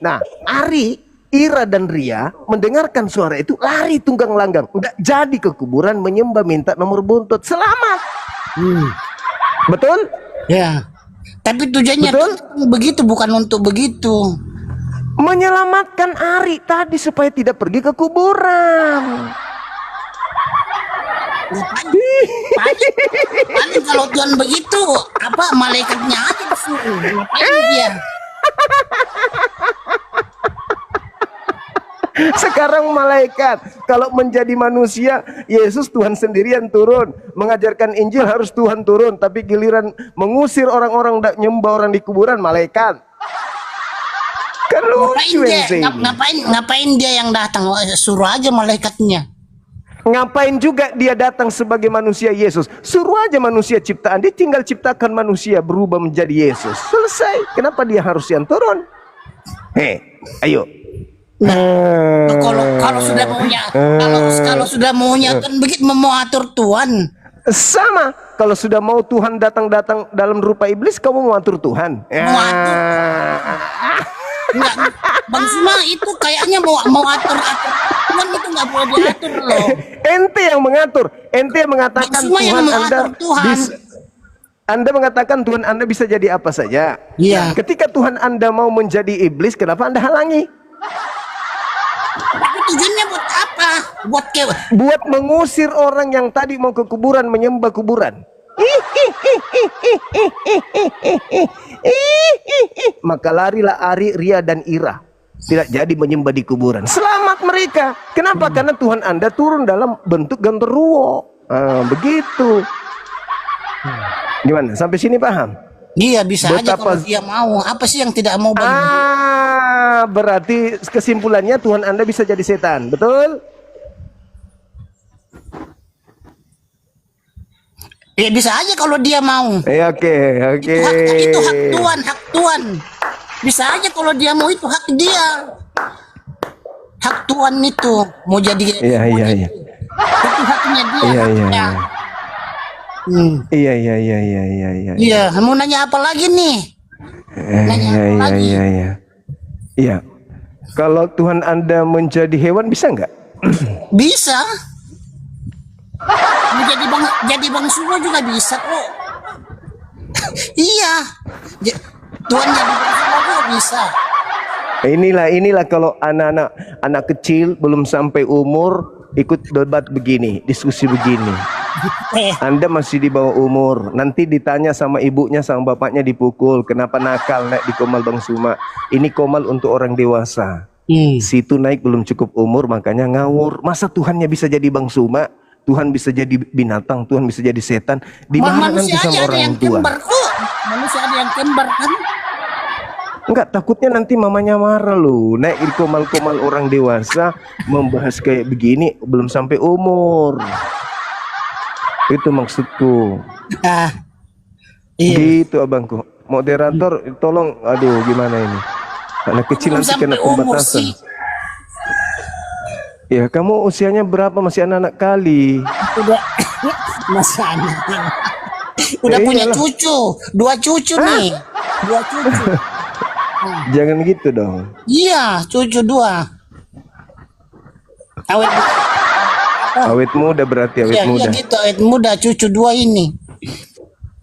Nah, Ari, Ira dan Ria mendengarkan suara itu lari tunggang langgang. Nggak jadi ke kuburan menyembah minta nomor buntut. Selamat. Betul? Ya. Tapi tujuannya Betul? tuh begitu, bukan untuk begitu. Menyelamatkan Ari tadi supaya tidak pergi ke kuburan. Paling kalau Tuhan begitu, apa malaikatnya aja disuruh. Ngapain dia? Sekarang malaikat, kalau menjadi manusia, Yesus Tuhan sendirian turun, mengajarkan Injil harus Tuhan turun, tapi giliran mengusir orang-orang nyembah orang di kuburan, malaikat. Kan lucu ini. Ngapain dia yang datang? Suruh aja malaikatnya. Ngapain juga dia datang sebagai manusia Yesus? Suruh aja manusia ciptaan, dia tinggal ciptakan manusia berubah menjadi Yesus. Selesai. Kenapa dia harus yang turun? Ayo. Nah, kalau sudah maunya, kalau sudah maunya kan begitu mau atur Tuhan. Sama. Kalau sudah mau Tuhan datang dalam rupa iblis, kamu mau atur Tuhan? Mau atur. Enggak, Bang Suma itu kayaknya mau atur. Tuhan itu nggak boleh diatur loh. Ente yang mengatur. Ente yang mengatakan Tuhan Anda Anda mengatakan Tuhan Anda bisa jadi apa saja. Iya. Ketika Tuhan Anda mau menjadi iblis, kenapa Anda halangi? Tapi tujuannya buat apa? Buat mengusir orang yang tadi mau ke kuburan, menyembah kuburan. Maka larilah Ari, Ria, dan Ira. Tidak jadi menyembah di kuburan. Selamat mereka. Kenapa? Karena Tuhan Anda turun dalam bentuk genderuwo. Begitu. Gimana? Sampai sini paham? Iya, bisa aja kalau dia mau. Apa sih yang tidak mau? Berarti kesimpulannya Tuhan Anda bisa jadi setan. Betul? Ya bisa aja kalau dia mau. Oke. Itu hak Tuhan, hak Tuhan. Bisa aja kalau dia mau, itu hak dia. Hak Tuhan itu mau jadi. Iya. Itu haknya dia. Iya. Iya, mau nanya apa lagi nih? Iya. Kalau Tuhan Anda menjadi hewan bisa nggak? Bisa. Jadi bang semua juga bisa kok. Iya. Tuhan jadi bang semua juga bisa. Inilah kalau anak kecil belum sampai umur ikut debat begini, diskusi begini. Anda masih di bawah umur, nanti ditanya sama ibunya sama bapaknya dipukul, kenapa nakal naik di Komal Bang Suma. Ini Komal untuk orang dewasa. Situ naik belum cukup umur makanya ngawur. Masa Tuhannya bisa jadi Bang Suma? Tuhan bisa jadi binatang, Tuhan bisa jadi setan. Di mana nanti sama orang tua? Manusia ada yang kembar kan? Enggak, takutnya nanti mamanya marah loh. Naik di komal-komal orang dewasa membahas kayak begini belum sampai umur. Itu maksudku. Iya. Gitu abangku. Moderator tolong, aduh gimana ini? Anak kecil belum nanti kena pembatasan. Ya kamu usianya berapa, masih anak-anak kali? Udah masih anak. Udah punya cucu, 2 cucu nih. 2 cucu. Jangan gitu dong. Iya, cucu 2. Awet muda berarti, awet muda. Iya gitu, awet muda, cucu 2 ini.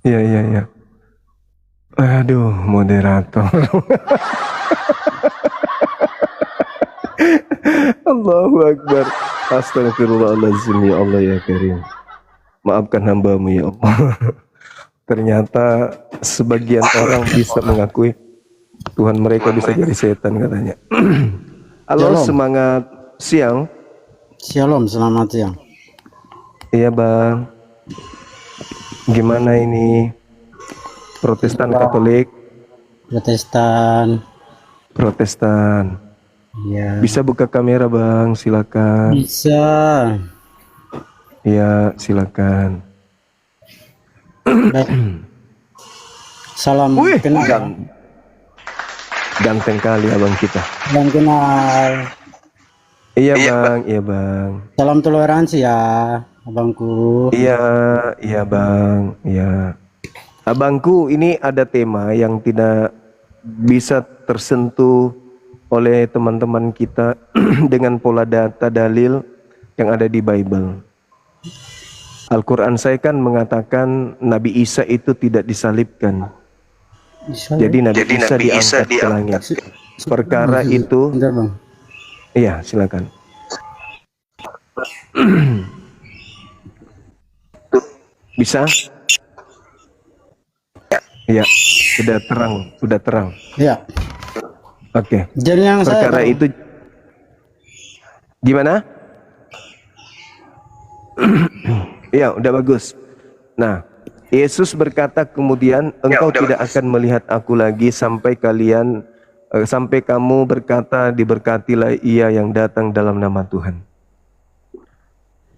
Iya. Aduh, moderator. Allahu Akbar. Astagfirullahaladzim, ya Allah ya Karim. Maafkan hambamu ya Allah. Ternyata sebagian orang bisa mengakui Tuhan mereka bisa jadi setan katanya. Halo, semangat siang. Shalom, selamat siang. Iya bang. Gimana ini? Protestan Katolik? Protestan. Ya. Bisa buka kamera bang, silakan. Bisa. Iya, silakan. Baik. Salam kenal. Ganteng kali abang kita. Salam kenal. Iya bang. Salam toleransi ya, abangku. Iya bang. Iya. Abangku, ini ada tema yang tidak bisa tersentuh oleh teman-teman kita dengan pola data dalil yang ada di Bible. Al-Quran saya kan mengatakan Nabi Isa itu tidak disalibkan. Jadi Nabi Isa diangkat ke langit. Perkara itu. Bentar, Bang. Iya, silakan. Bisa? Iya, sudah terang. Ya. Oke. Jadi yang perkara saya itu Gimana? Ya, udah bagus. Nah, Yesus berkata kemudian, engkau tidak akan melihat aku lagi sampai sampai kamu berkata, diberkatilah ia yang datang dalam nama Tuhan.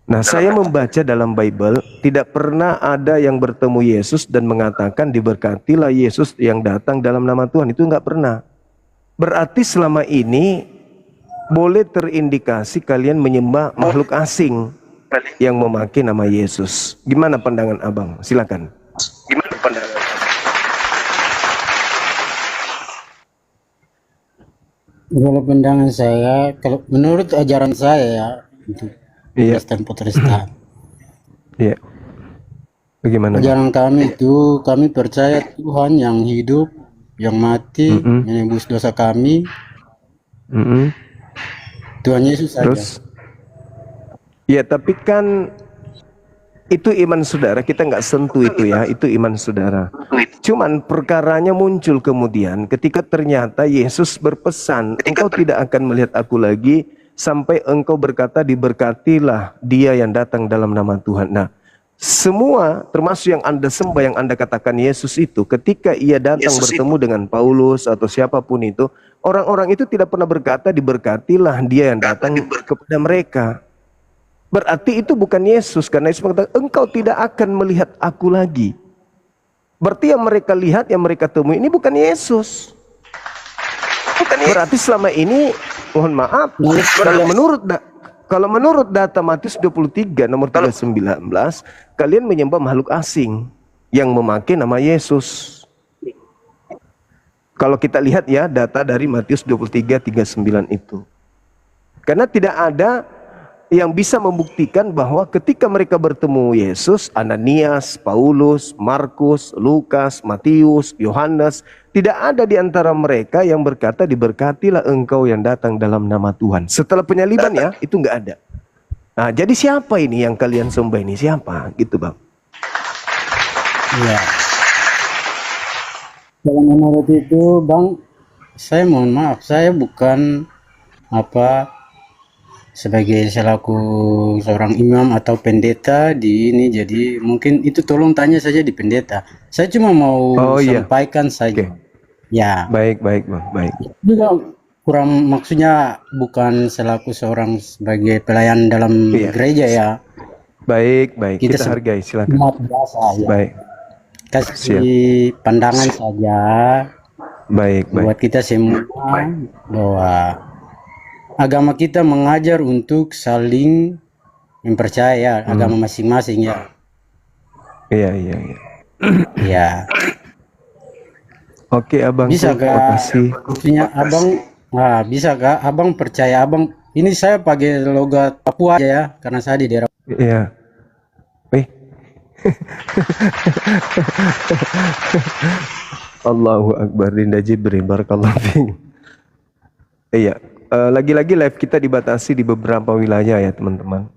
Nah, saya membaca dalam Bible, tidak pernah ada yang bertemu Yesus dan mengatakan, diberkatilah Yesus yang datang dalam nama Tuhan. Itu nggak pernah. Berarti selama ini boleh terindikasi kalian menyembah makhluk asing yang memakai nama Yesus. Gimana pandangan abang? Silakan. Gimana pandangan? Kalau pandangan saya, kalau menurut ajaran saya ya, untuk Iya. Protestan. Iya. Bagaimana? Bang? Ajaran kami itu, kami percaya Tuhan yang hidup, yang mati, menebus dosa kami, Mm-mm. Tuhan Yesus saja. Terus? Ya, tapi kan itu iman saudara, kita nggak sentuh itu ya, itu iman saudara. Cuman perkaranya muncul kemudian ketika ternyata Yesus berpesan, engkau tidak akan melihat aku lagi sampai engkau berkata, diberkatilah dia yang datang dalam nama Tuhan. Nah, semua termasuk yang Anda sembah, yang Anda katakan Yesus itu, ketika ia datang bertemu dengan Paulus atau siapapun itu, orang-orang itu tidak pernah berkata, diberkatilah dia yang datang kepada mereka. Berarti itu bukan Yesus, karena Yesus mengatakan, engkau tidak akan melihat aku lagi. Berarti yang mereka lihat, yang mereka temui ini bukan Yesus. Berarti selama ini, mohon maaf, kalau menurut data Matius 23 nomor 319, kalian menyembah makhluk asing yang memakai nama Yesus. Kalau kita lihat ya data dari Matius 23:39 itu. Karena tidak ada yang bisa membuktikan bahwa ketika mereka bertemu Yesus, Ananias, Paulus, Markus, Lukas, Matius, Yohanes, tidak ada di antara mereka yang berkata, diberkatilah engkau yang datang dalam nama Tuhan. Setelah penyaliban ya, itu nggak ada. Nah, jadi siapa ini yang kalian sembah ini? Siapa? Gitu Bang. Iya. Kalau menurut itu, Bang, saya mohon maaf, saya bukan sebagai selaku seorang imam atau pendeta di ini, jadi mungkin itu tolong tanya saja di pendeta. Saya cuma mau sampaikan saja. Ya. Baik Bang, baik. Juga kurang, maksudnya bukan selaku seorang sebagai pelayan dalam gereja ya. Baik, kita hargai, silakan. Umat biasa ya. Baik. Kasih pandangan saja. Baik. Buat kita semua bahwa agama kita mengajar untuk saling mempercaya agama masing-masing ya. Iya. Ya. Oke abang, Bisa terima kasih. Maksudnya abang, bisa kak abang percaya abang, ini saya pakai logat Papua aja ya, karena saya di daerah. Iya. Allahu Akbar, Dinda Jibri, barakallahu fiik. Iya, lagi-lagi live kita dibatasi di beberapa wilayah ya teman-teman.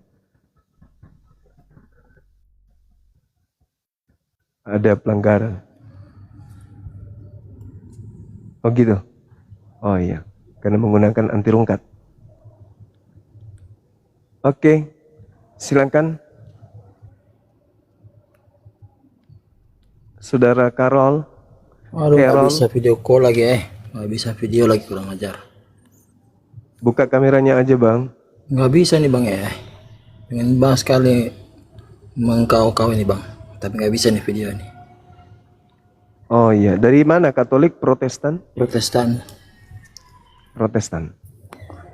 Ada pelanggaran. Oh gitu. Oh iya, karena menggunakan anti rungkat. Oke, silakan. Saudara Karol. Aduh, nggak bisa video call lagi nggak bisa video lagi, kurang ajar. Buka kameranya aja bang. Nggak bisa nih bang ya. Pengen bang sekali mengkau-kau ini bang, tapi nggak bisa nih video ini. Oh iya, dari mana? Katolik, Protestan? Protestan. Protestan.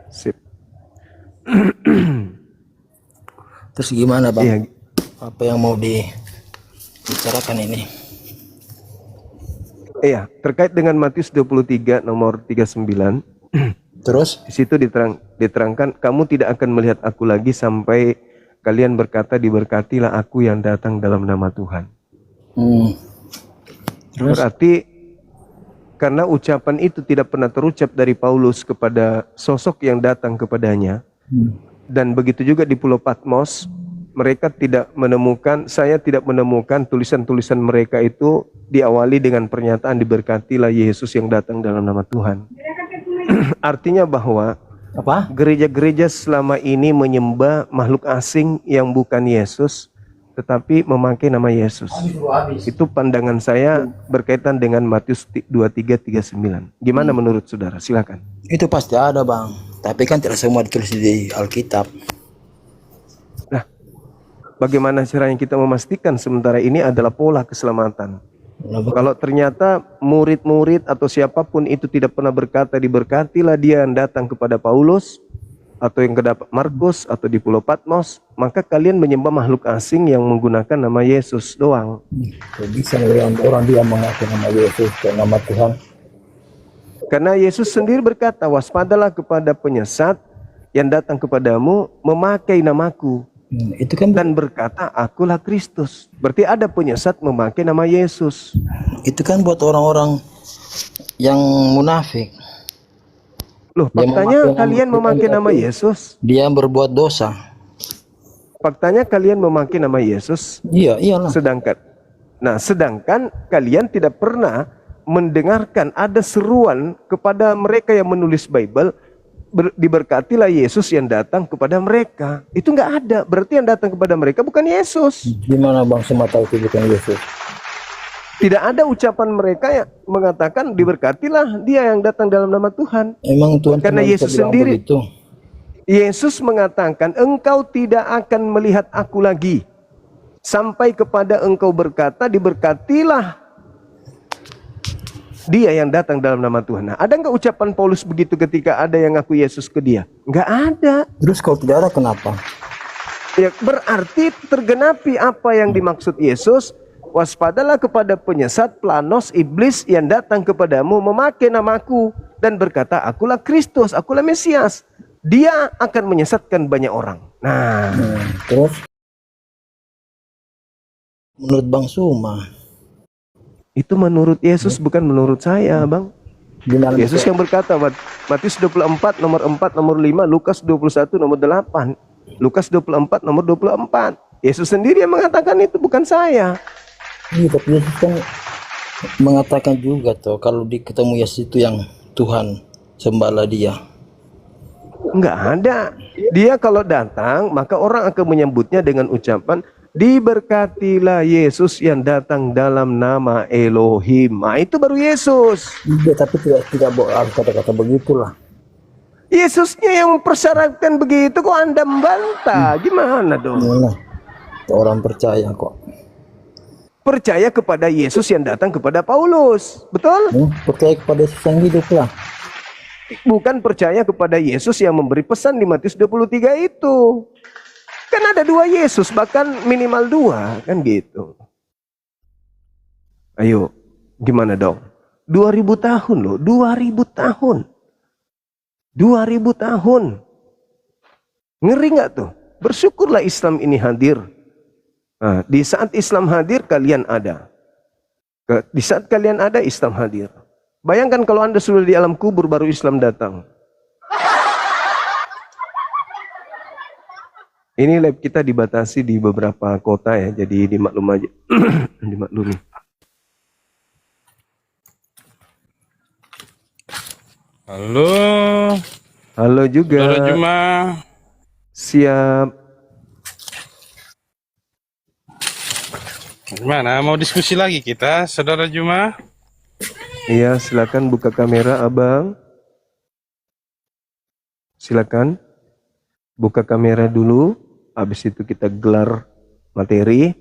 Sip. Terus gimana bang? Iya. Apa yang mau dibicarakan ini? Iya, terkait dengan Matius 23 nomor 39. Terus? Di situ diterangkan, kamu tidak akan melihat aku lagi sampai kalian berkata, diberkatilah aku yang datang dalam nama Tuhan. Terus? Berarti karena ucapan itu tidak pernah terucap dari Paulus kepada sosok yang datang kepadanya, dan begitu juga di Pulau Patmos, mereka tidak menemukan, saya tidak menemukan tulisan-tulisan mereka itu diawali dengan pernyataan, diberkatilah Yesus yang datang dalam nama Tuhan. Artinya bahwa Apa? Gereja-gereja selama ini menyembah makhluk asing yang bukan Yesus, tetapi memakai nama Yesus. Itu pandangan saya berkaitan dengan Matius 23:39. Gimana menurut saudara? Silakan. Itu pasti ada bang. Tapi kan tidak semua ditulis di Alkitab. Nah, bagaimana caranya kita memastikan sementara ini adalah pola keselamatan? Kalau ternyata murid-murid atau siapapun itu tidak pernah berkata, diberkatilah dia yang datang kepada Paulus, atau yang kedapat Markus, atau di Pulau Patmos, maka kalian menyembah makhluk asing yang menggunakan nama Yesus doang. Bisa orang dia mengaku nama Yesus ke nama Tuhan. Karena Yesus sendiri berkata, waspadalah kepada penyesat yang datang kepadamu memakai namaku. Itu kan Dan berkata, akulah Kristus. Berarti ada penyesat memakai nama Yesus. itu kan buat orang-orang yang munafik. Loh, Dia faktanya memakai nama kalian Tuhan, memakai nama tapi Yesus. dia berbuat dosa. Faktanya kalian memakai nama Yesus. Iya, iyalah. Sedangkan kalian tidak pernah mendengarkan ada seruan kepada mereka yang menulis Bible, diberkatilah Yesus yang datang kepada mereka. Itu nggak ada. Berarti yang datang kepada mereka bukan Yesus. Gimana bang semua tahu itu bukan Yesus? Tidak ada ucapan mereka yang mengatakan diberkatilah dia yang datang dalam nama Tuhan. Emang Tuhan Karena cuma bisa Yesus bilang sendiri, begitu? Yesus mengatakan, engkau tidak akan melihat aku lagi sampai kepada engkau berkata, diberkatilah dia yang datang dalam nama Tuhan. Nah, ada nggak ucapan Paulus begitu ketika ada yang ngaku Yesus ke dia? Nggak ada. Terus kalau tidak ada kenapa? Ya, berarti tergenapi apa yang dimaksud Yesus. Waspadalah kepada penyesat, planos, iblis yang datang kepadamu memakai namaku dan berkata, akulah Kristus, akulah Mesias. Dia akan menyesatkan banyak orang. Nah, Terus menurut Bang Suma, itu menurut Yesus, bukan menurut saya, Bang. gimana Yesus yang berkata, Matius 24 nomor 4 nomor 5, Lukas 21 nomor 8, Lukas 24 nomor 24. Yesus sendiri yang mengatakan itu, bukan saya. Iya, tapi Yesus kan mengatakan juga tuh kalau ketemu Yesus itu yang Tuhan, sembahlah dia. Enggak ada. Dia kalau datang, maka orang akan menyambutnya dengan ucapan, diberkatilah Yesus yang datang dalam nama Elohim. Nah, itu baru Yesus. Iya, tapi tidak harus kata-kata begitulah. Yesusnya yang mempersyaratkan begitu, kok Anda membantah? Gimana dong? Nah, orang percaya kok. Percaya kepada Yesus yang datang kepada Paulus. Betul? Percaya kepada Yesus yang hidup lah. Bukan percaya kepada Yesus yang memberi pesan di Matius 23 itu. Kan ada dua Yesus, bahkan minimal dua, kan gitu. Ayo, gimana dong? 2000 tahun loh, 2000 tahun. 2000 tahun. Ngeri nggak tuh? Bersyukurlah Islam ini hadir. Nah, di saat Islam hadir, kalian ada. Di saat kalian ada, Islam hadir. Bayangkan kalau Anda sudah di alam kubur, baru Islam datang. Ini lab kita dibatasi di beberapa kota ya, jadi dimaklum aja. Dimaklumi. Halo. Halo juga. Saudara Juma. Siap. Gimana? Mau diskusi lagi kita, Saudara Juma? Iya, silakan buka kamera, Abang. Silakan buka kamera dulu. Habis itu kita gelar materi,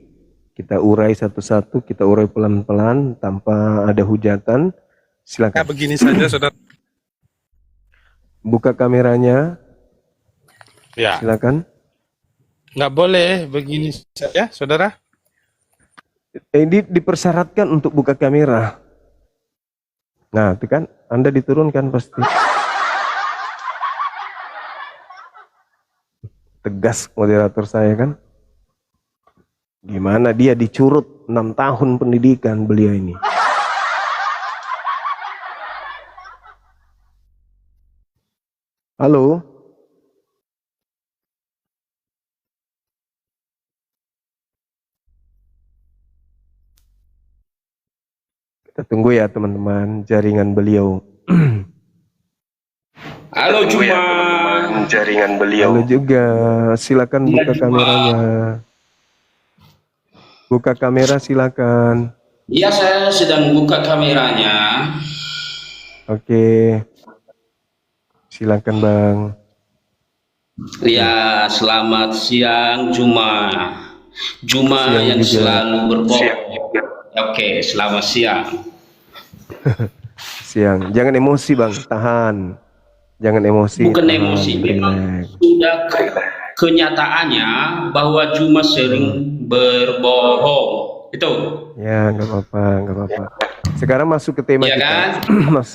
kita urai satu-satu, kita urai pelan-pelan tanpa ada hujatan. Silakan. Ya, begini saja, Saudara. Buka kameranya. Ya. Silakan. Nggak boleh begini saja, Saudara. Ini dipersyaratkan untuk buka kamera. Nah, itu kan Anda diturunkan pasti. Tegas moderator saya kan. Gimana dia dicurut 6 tahun pendidikan beliau ini. Halo. Kita tunggu ya teman-teman jaringan beliau. Halo Juma. jaringan beliau. Halo juga, silakan buka kameranya. Buka kamera silakan. Iya, saya sedang buka kameranya. Oke. Silakan Bang. Ya, selamat siang Juma. Juma Siang yang juga. selalu berbohong. Oke, selamat siang. Siang. Jangan emosi Bang, tahan. Jangan emosi. Bukan tahan. emosi, memang Relax. sudah kenyataannya bahwa Juma sering berbohong. Itu. Ya, nggak apa-apa, nggak apa-apa. Sekarang masuk ke tema Ya kita. kan?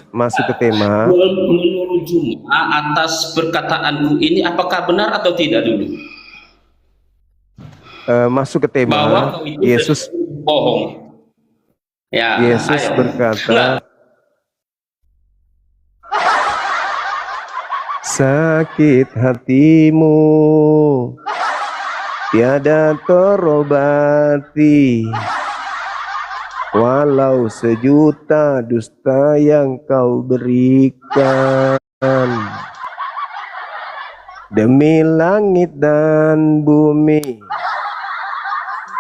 Masuk ke tema. Menurut Juma, atas perkataanku ini apakah benar atau tidak dulu? Masuk ke tema. Bahwa kau itu Yesus bohong. Ya, Yesus ayo. berkata, sakit hatimu tiada terobati, walau sejuta dusta yang kau berikan. Demi langit dan bumi.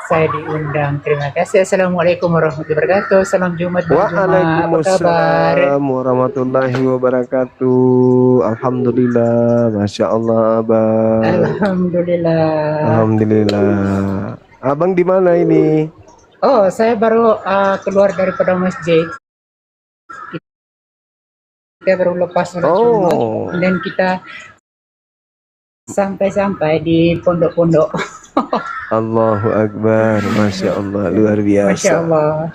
Saya diundang. Terima kasih. Assalamualaikum warahmatullahi wabarakatuh. Salam Jumat. Waalaikumsalam warahmatullahi wabarakatuh. Alhamdulillah, masya Allah, Abang. Alhamdulillah. Alhamdulillah. Abang di mana ini? Oh, saya baru keluar daripada masjid. Kita baru lepas sholat Jumat, dan kita sampai di pondok-pondok. Allahu Akbar, masya Allah, luar biasa. Masya Allah.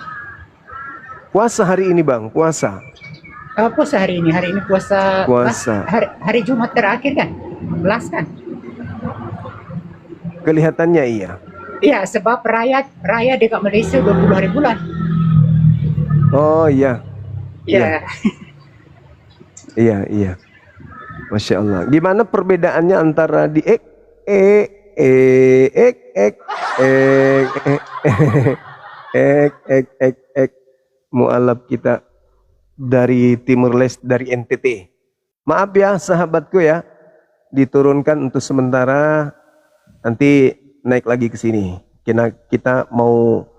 Puasa hari ini Bang, puasa. Puasa hari ini puasa. Puasa. Hari Jumat terakhir kan, last kan? Kelihatannya iya. Iya, sebab raya dekat Malaysia 20 hari bulan. Oh iya. Iya. Iya. Masya Allah. Gimana perbedaannya antara di mualaf kita dari Timur Leste, dari NTT. Maaf ya sahabatku ya, diturunkan untuk sementara, nanti naik lagi ke sini. Kita mau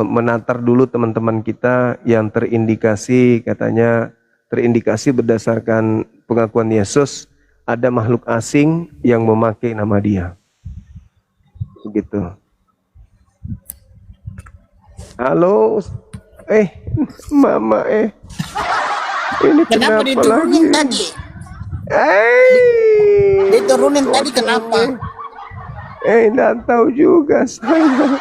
menatar dulu teman-teman kita yang terindikasi, katanya terindikasi berdasarkan pengakuan Yesus ada makhluk asing yang memakai nama dia. Begitu. Halo, Mama, ini kenapa diturunin lagi? tadi? Diturunin tadi kenapa? Nggak tahu juga saya.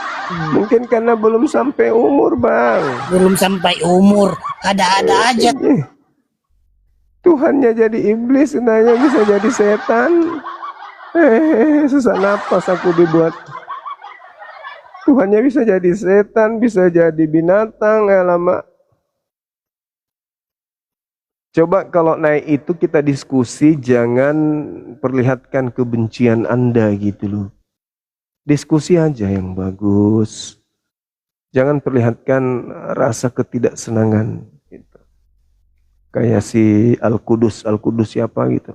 Mungkin karena belum sampai umur, Bang. Belum sampai umur, ada-ada aja. Tuhannya jadi iblis, sebenarnya bisa jadi setan. Susah napas aku dibuat. Tuhannya bisa jadi setan, bisa jadi binatang, lama. Coba kalau naik itu kita diskusi, jangan perlihatkan kebencian Anda gitu loh. Diskusi aja yang bagus. Jangan perlihatkan rasa ketidaksenangan. Gitu. Kayak si Al-Qudus siapa gitu.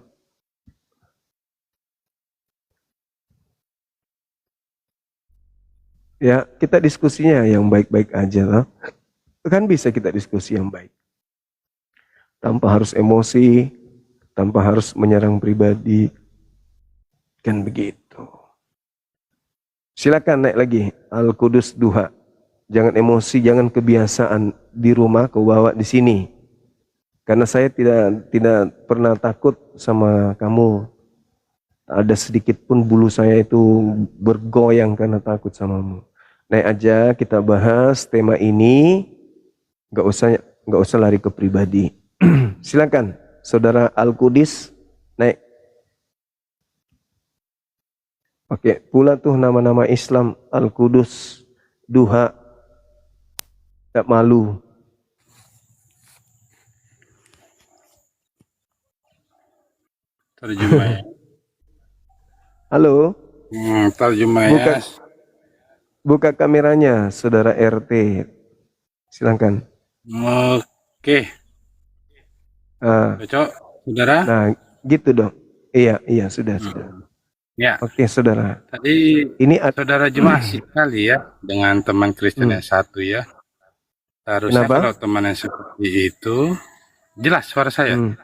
Ya, kita diskusinya yang baik-baik aja lah. Kan bisa kita diskusi yang baik. Tanpa harus emosi, tanpa harus menyerang pribadi. Kan begitu. Silakan naik lagi Al-Qudus Duha. Jangan emosi, jangan kebiasaan di rumah kau bawa di sini. Karena saya tidak pernah takut sama kamu. Ada sedikit pun bulu saya itu bergoyang karena takut samamu. Naik aja kita bahas tema ini. Gak usah lari ke pribadi. Silakan saudara Al-Qudus naik. Pakai pula tuh nama-nama Islam, Al-Qudus Duha. Tak malu. Terjemah ya. Halo. Terjemah ya. Buka kameranya, saudara RT. Silakan. Oke. Cocok, saudara. Nah, gitu dong. Iya, iya, sudah, sudah. Ya, Oke, saudara. tadi Ini saudara jemaah sekali ya dengan teman Kristen yang satu ya. Harusnya Kenapa? kalau teman yang seperti itu, jelas suara saya.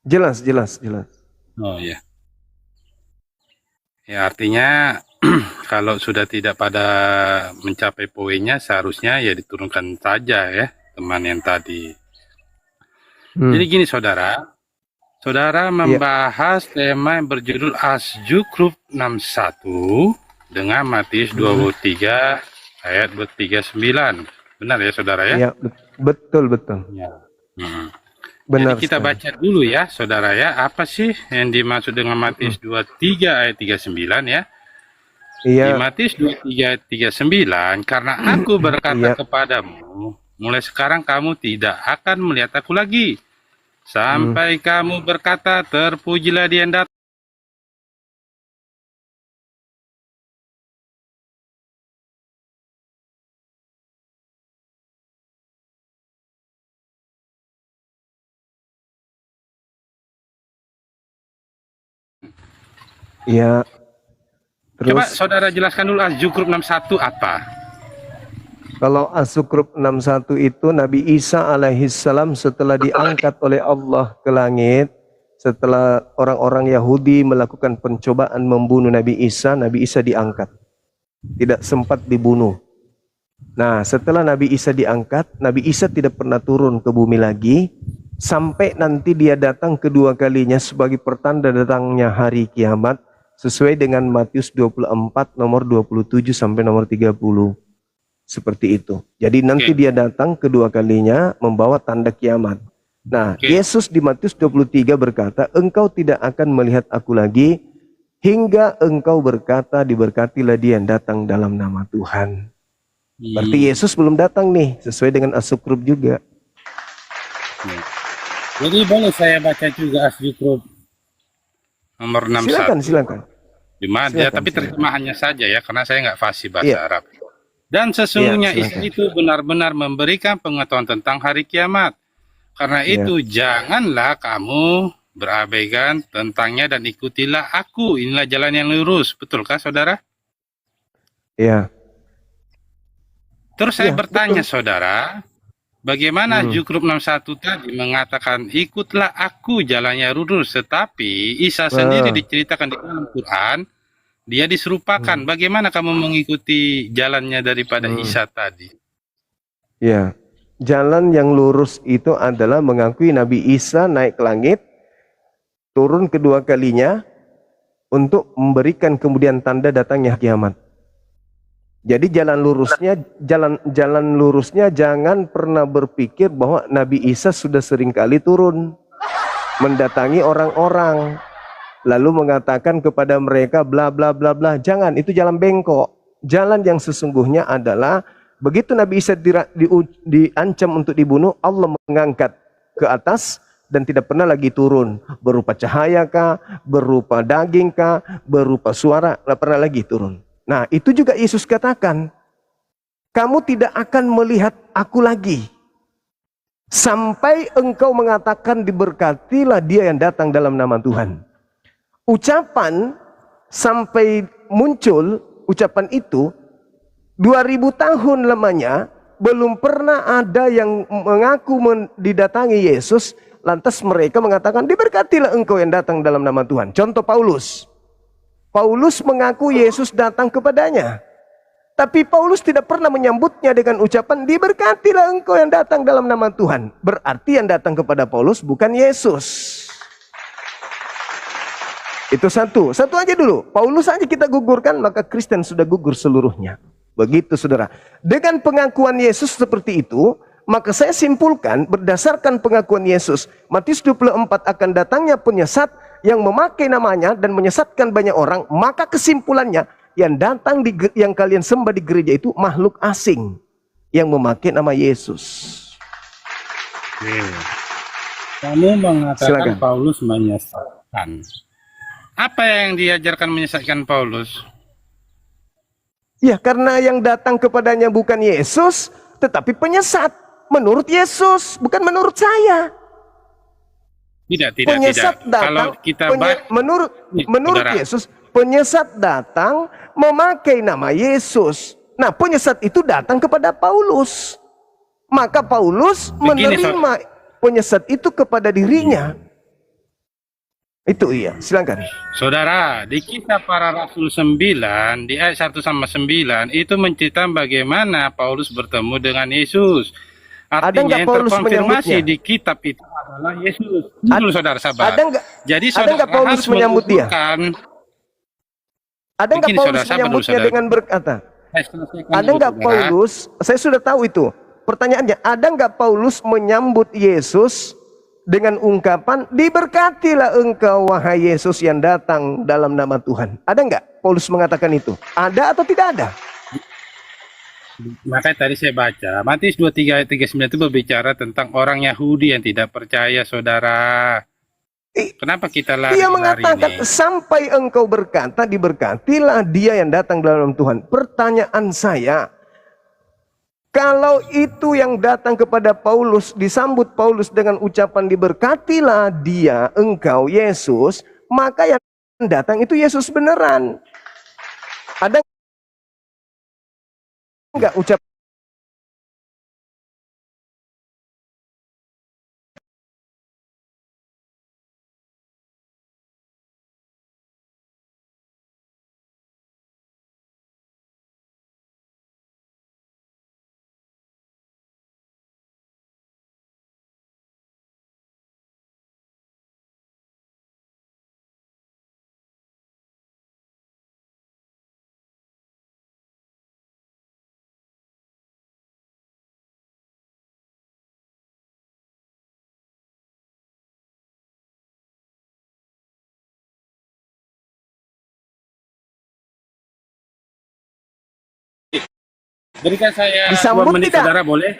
Jelas, jelas, jelas. Oh ya. Ya artinya kalau sudah tidak pada mencapai poinnya seharusnya ya diturunkan saja ya teman yang tadi. Jadi gini saudara, saudara membahas tema yang berjudul Asjukruf 61 dengan Matius 23 ayat 39. Benar ya saudara ya? Iya, betul, betul. Ya. Benar. Jadi kita baca dulu ya saudara ya, apa sih yang dimaksud dengan Matius 23 ayat 39 ya? Di Iya. Matius 23 ayat 39, karena aku berkata kepadamu, mulai sekarang kamu tidak akan melihat aku lagi, sampai kamu berkata, terpujilah Dia yang datang. Iya. Terus, Coba saudara jelaskan dulu Asjukruf 61 apa? kalau Asjukruf 61 itu Nabi Isa alaihissalam setelah diangkat oleh Allah ke langit, setelah orang-orang Yahudi melakukan pencobaan membunuh Nabi Isa diangkat. Tidak sempat dibunuh. Nah, setelah Nabi Isa diangkat, Nabi Isa tidak pernah turun ke bumi lagi, sampai nanti dia datang kedua kalinya sebagai pertanda datangnya hari kiamat, sesuai dengan Matius 24 nomor 27 sampai nomor 30. Seperti itu. Jadi nanti dia datang kedua kalinya membawa tanda kiamat. Nah, Yesus di Matius 23 berkata, engkau tidak akan melihat aku lagi, hingga engkau berkata, diberkatilah Dia yang datang dalam nama Tuhan. Berarti Yesus belum datang nih, sesuai dengan Asjukruf juga. Jadi boleh saya baca juga Asjukruf nomor 61. Silakan, silakan. Cuma dia tapi terjemahannya saja ya, karena saya nggak fasih bahasa Arab. Dan sesungguhnya Isa itu benar-benar memberikan pengetahuan tentang hari kiamat. Karena itu janganlah kamu berabaikan tentangnya dan ikutilah aku. Inilah jalan yang lurus. Betulkah saudara? Iya. Terus saya bertanya saudara, bagaimana Asjukruf 61 tadi mengatakan ikutlah aku jalannya lurus, tetapi Isa sendiri diceritakan di dalam Quran dia diserupakan. Bagaimana kamu mengikuti jalannya daripada Isa tadi? Ya, jalan yang lurus itu adalah mengakui Nabi Isa naik ke langit, turun kedua kalinya untuk memberikan kemudian tanda datangnya kiamat. Jadi jalan lurusnya jangan pernah berpikir bahwa Nabi Isa sudah seringkali turun mendatangi orang-orang lalu mengatakan kepada mereka bla bla bla bla. Jangan, itu jalan bengkok. Jalan yang sesungguhnya adalah begitu Nabi Isa diancam untuk dibunuh, Allah mengangkat ke atas dan tidak pernah lagi turun. Berupa cahaya kah, berupa daging kah, berupa suara, tidak pernah lagi turun. Nah, itu juga Yesus katakan, kamu tidak akan melihat aku lagi, sampai engkau mengatakan diberkatilah Dia yang datang dalam nama Tuhan. Ucapan sampai muncul ucapan itu 2000 tahun lamanya belum pernah ada yang mengaku didatangi Yesus lantas mereka mengatakan diberkatilah engkau yang datang dalam nama Tuhan. Contoh Paulus mengaku Yesus datang kepadanya, tapi Paulus tidak pernah menyambutnya dengan ucapan diberkatilah engkau yang datang dalam nama Tuhan. Berarti yang datang kepada Paulus bukan Yesus. Itu satu aja dulu. Paulus aja kita gugurkan, maka Kristen sudah gugur seluruhnya. Begitu saudara. Dengan pengakuan Yesus seperti itu, maka saya simpulkan berdasarkan pengakuan Yesus, Matius 24 akan datangnya penyesat yang memakai namanya dan menyesatkan banyak orang, maka kesimpulannya yang datang yang kalian sembah di gereja itu makhluk asing yang memakai nama Yesus. Kamu mengatakan Silakan. Paulus menyesatkan. Apa yang diajarkan menyesatkan Paulus? Ya, karena yang datang kepadanya bukan Yesus, tetapi penyesat. Menurut Yesus, bukan menurut saya. Tidak. Penyesat Kalau datang, kita menurut saudara, Yesus, penyesat datang memakai nama Yesus. Nah, penyesat itu datang kepada Paulus. Maka Paulus begini, menerima penyesat itu kepada dirinya. Itu iya, silakan. Saudara, di Kisah Para Rasul 9, di ayat 1 sama 9, itu menceritakan bagaimana Paulus bertemu dengan Yesus. Artinya yang Paulus terkonfirmasi di kitab itu adalah Yesus. Dulu saudara sabar. Jadi saudara Paulus harus menyambut dia? Ada nggak Begini, Paulus saudara, sabar menyambutnya dulu, saudara. dengan berkata? Saya selesaikan Ada dulu, nggak saudara. Paulus? Saya sudah tahu itu. Pertanyaannya, ada nggak Paulus menyambut Yesus dengan ungkapan, diberkatilah engkau wahai Yesus yang datang dalam nama Tuhan? Ada nggak Paulus mengatakan itu? Ada atau tidak ada? Makanya tadi saya baca, Matius 23 ayat 39 itu berbicara tentang orang Yahudi yang tidak percaya, saudara. Kenapa kita lari-lari Dia mengatakan, sampai engkau berkata, diberkatilah dia yang datang dalam Tuhan. Pertanyaan saya, kalau itu yang datang kepada Paulus, disambut Paulus dengan ucapan diberkatilah dia, engkau Yesus, maka yang datang itu Yesus beneran. Ada enggak ucapan? Berikan saya Disambut 2 menit, tidak? saudara, boleh?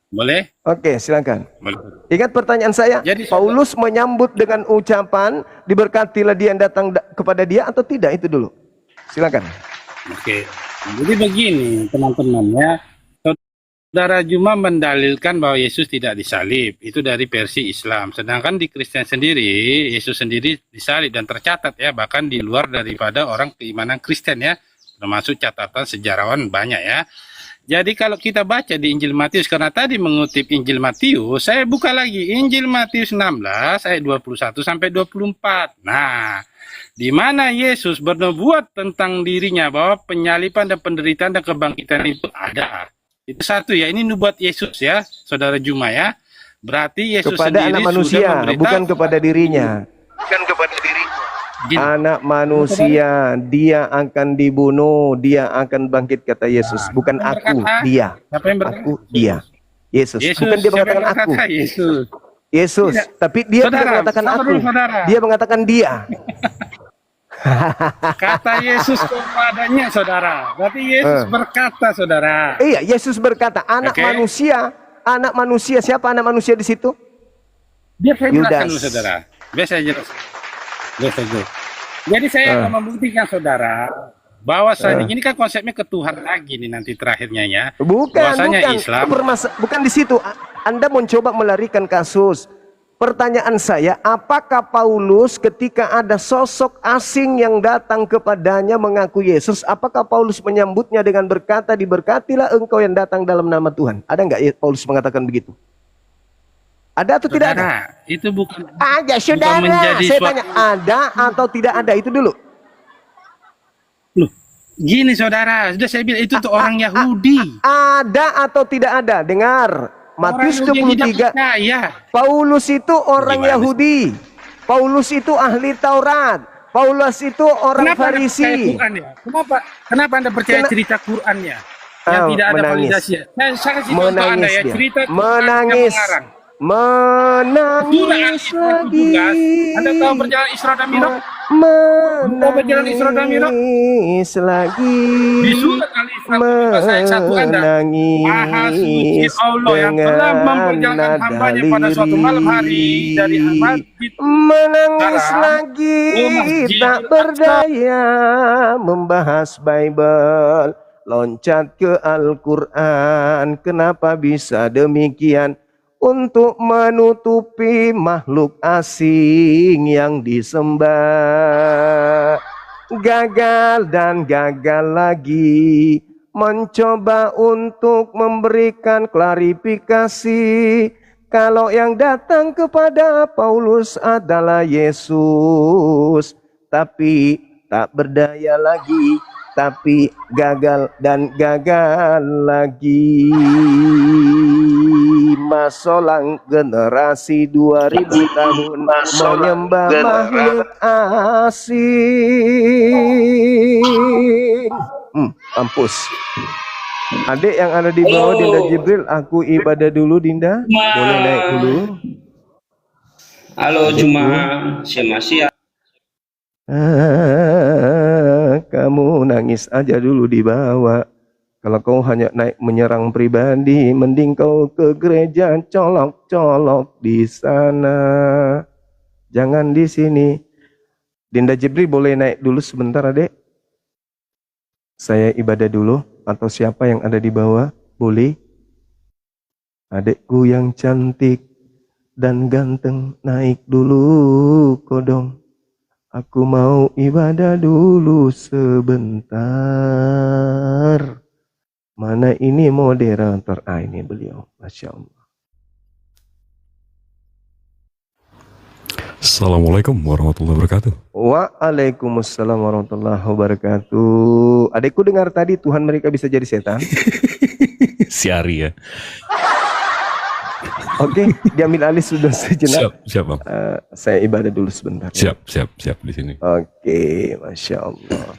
Boleh? Oke, silakan. Boleh. Ingat pertanyaan saya, Jadi, Paulus menyambut dengan ucapan diberkatilah dia yang datang kepada dia atau tidak? Itu dulu. Silakan. Oke. Jadi begini, teman-teman ya. Saudara Juma mendalilkan bahwa Yesus tidak disalib. Itu dari versi Islam. Sedangkan di Kristen sendiri, Yesus sendiri disalib dan tercatat ya, bahkan di luar daripada orang keimanan Kristen ya. Termasuk catatan sejarawan banyak ya. Jadi kalau kita baca di Injil Matius, karena tadi mengutip Injil Matius, saya buka lagi Injil Matius 16 ayat 21 sampai 24. Nah, di mana Yesus bernubuat tentang dirinya bahwa penyaliban dan penderitaan dan kebangkitan itu ada. Itu satu ya, ini nubuat Yesus ya, Saudara Juma ya. Berarti Yesus kepada sendiri anak manusia, bukan kepada dirinya. Bukan kepada dirinya. Anak manusia, dia akan dibunuh, dia akan bangkit, kata Yesus. Bukan aku, dia. Aku, dia. Yesus. Bukan dia mengatakan aku. Yesus. Tapi dia tidak mengatakan aku. Dia mengatakan dia. Kata Yesus kepadanya, saudara. Berarti Yesus berkata, saudara. Iya, Yesus berkata, anak manusia. Siapa anak manusia di situ? Biar saya jelaskan dulu, saudara. Biar saya jelaskan. Jadi saya akan membuktikan, saudara, bahwasanya ini kan konsepnya ketuhan lagi nih nanti terakhirnya ya. Bukan Islam. Bukan di situ. Anda mencoba melarikan kasus. Pertanyaan saya, apakah Paulus ketika ada sosok asing yang datang kepadanya mengaku Yesus, apakah Paulus menyambutnya dengan berkata, diberkatilah engkau yang datang dalam nama Tuhan? Ada nggak Paulus mengatakan begitu? Ada atau tidak ada? Itu bukan. Ada, saudara. Saya tanya, ada atau tidak ada? Itu dulu. Loh, gini saudara, sudah saya bilang itu tuh orang Yahudi. Ada atau tidak ada? Dengar. Matius 23. Paulus itu orang Yahudi. Paulus itu ahli Taurat. Paulus itu orang Farisi. Kenapa Anda percaya cerita Qurannya? Yang tidak ada validasinya. Saya kasih contoh Anda ya, cerita menangis lagi. Anda tahu perjalanan Isra dan Mi'raj? Menangis lagi. Di surat Al-Isra ayat 1 Anda, Maha suci Allah yang telah memperjalankan hambanya pada suatu malam hari dari masjid. Menangis lagi, tak berdaya membahas Bible, loncat ke Al-Quran. Kenapa bisa demikian? untuk menutupi makhluk asing yang disembah. Gagal dan gagal lagi, mencoba untuk memberikan klarifikasi kalau yang datang kepada Paulus adalah Yesus, tapi tak berdaya lagi, tapi gagal dan gagal lagi. Masolang generasi 2000 tahun menyembah makhluk asing. Mampus. Adik yang ada di bawah, Dinda Jibril, aku ibadah dulu, Dinda. Boleh naik dulu. Halo Juma, siapa? Kamu nangis aja dulu di bawah. Kalau kau hanya naik menyerang pribadi, mending kau ke gereja colok-colok di sana. Jangan di sini. Dinda Jibril boleh naik dulu sebentar, Adek. Saya ibadah dulu. Atau siapa yang ada di bawah, boleh. Adekku yang cantik dan ganteng, naik dulu kodong. Aku mau ibadah dulu sebentar. Mana ini moderator? Ini beliau. Masya Allah. Assalamualaikum warahmatullahi wabarakatuh. Waalaikumsalam warahmatullahi wabarakatuh. Adekku dengar tadi Tuhan mereka bisa jadi setan. Si Ari ya. Oke, diambil alih sudah sejenak. Siap Bang. Saya ibadah dulu sebentar. Siap di sini. Oke, Masya Allah.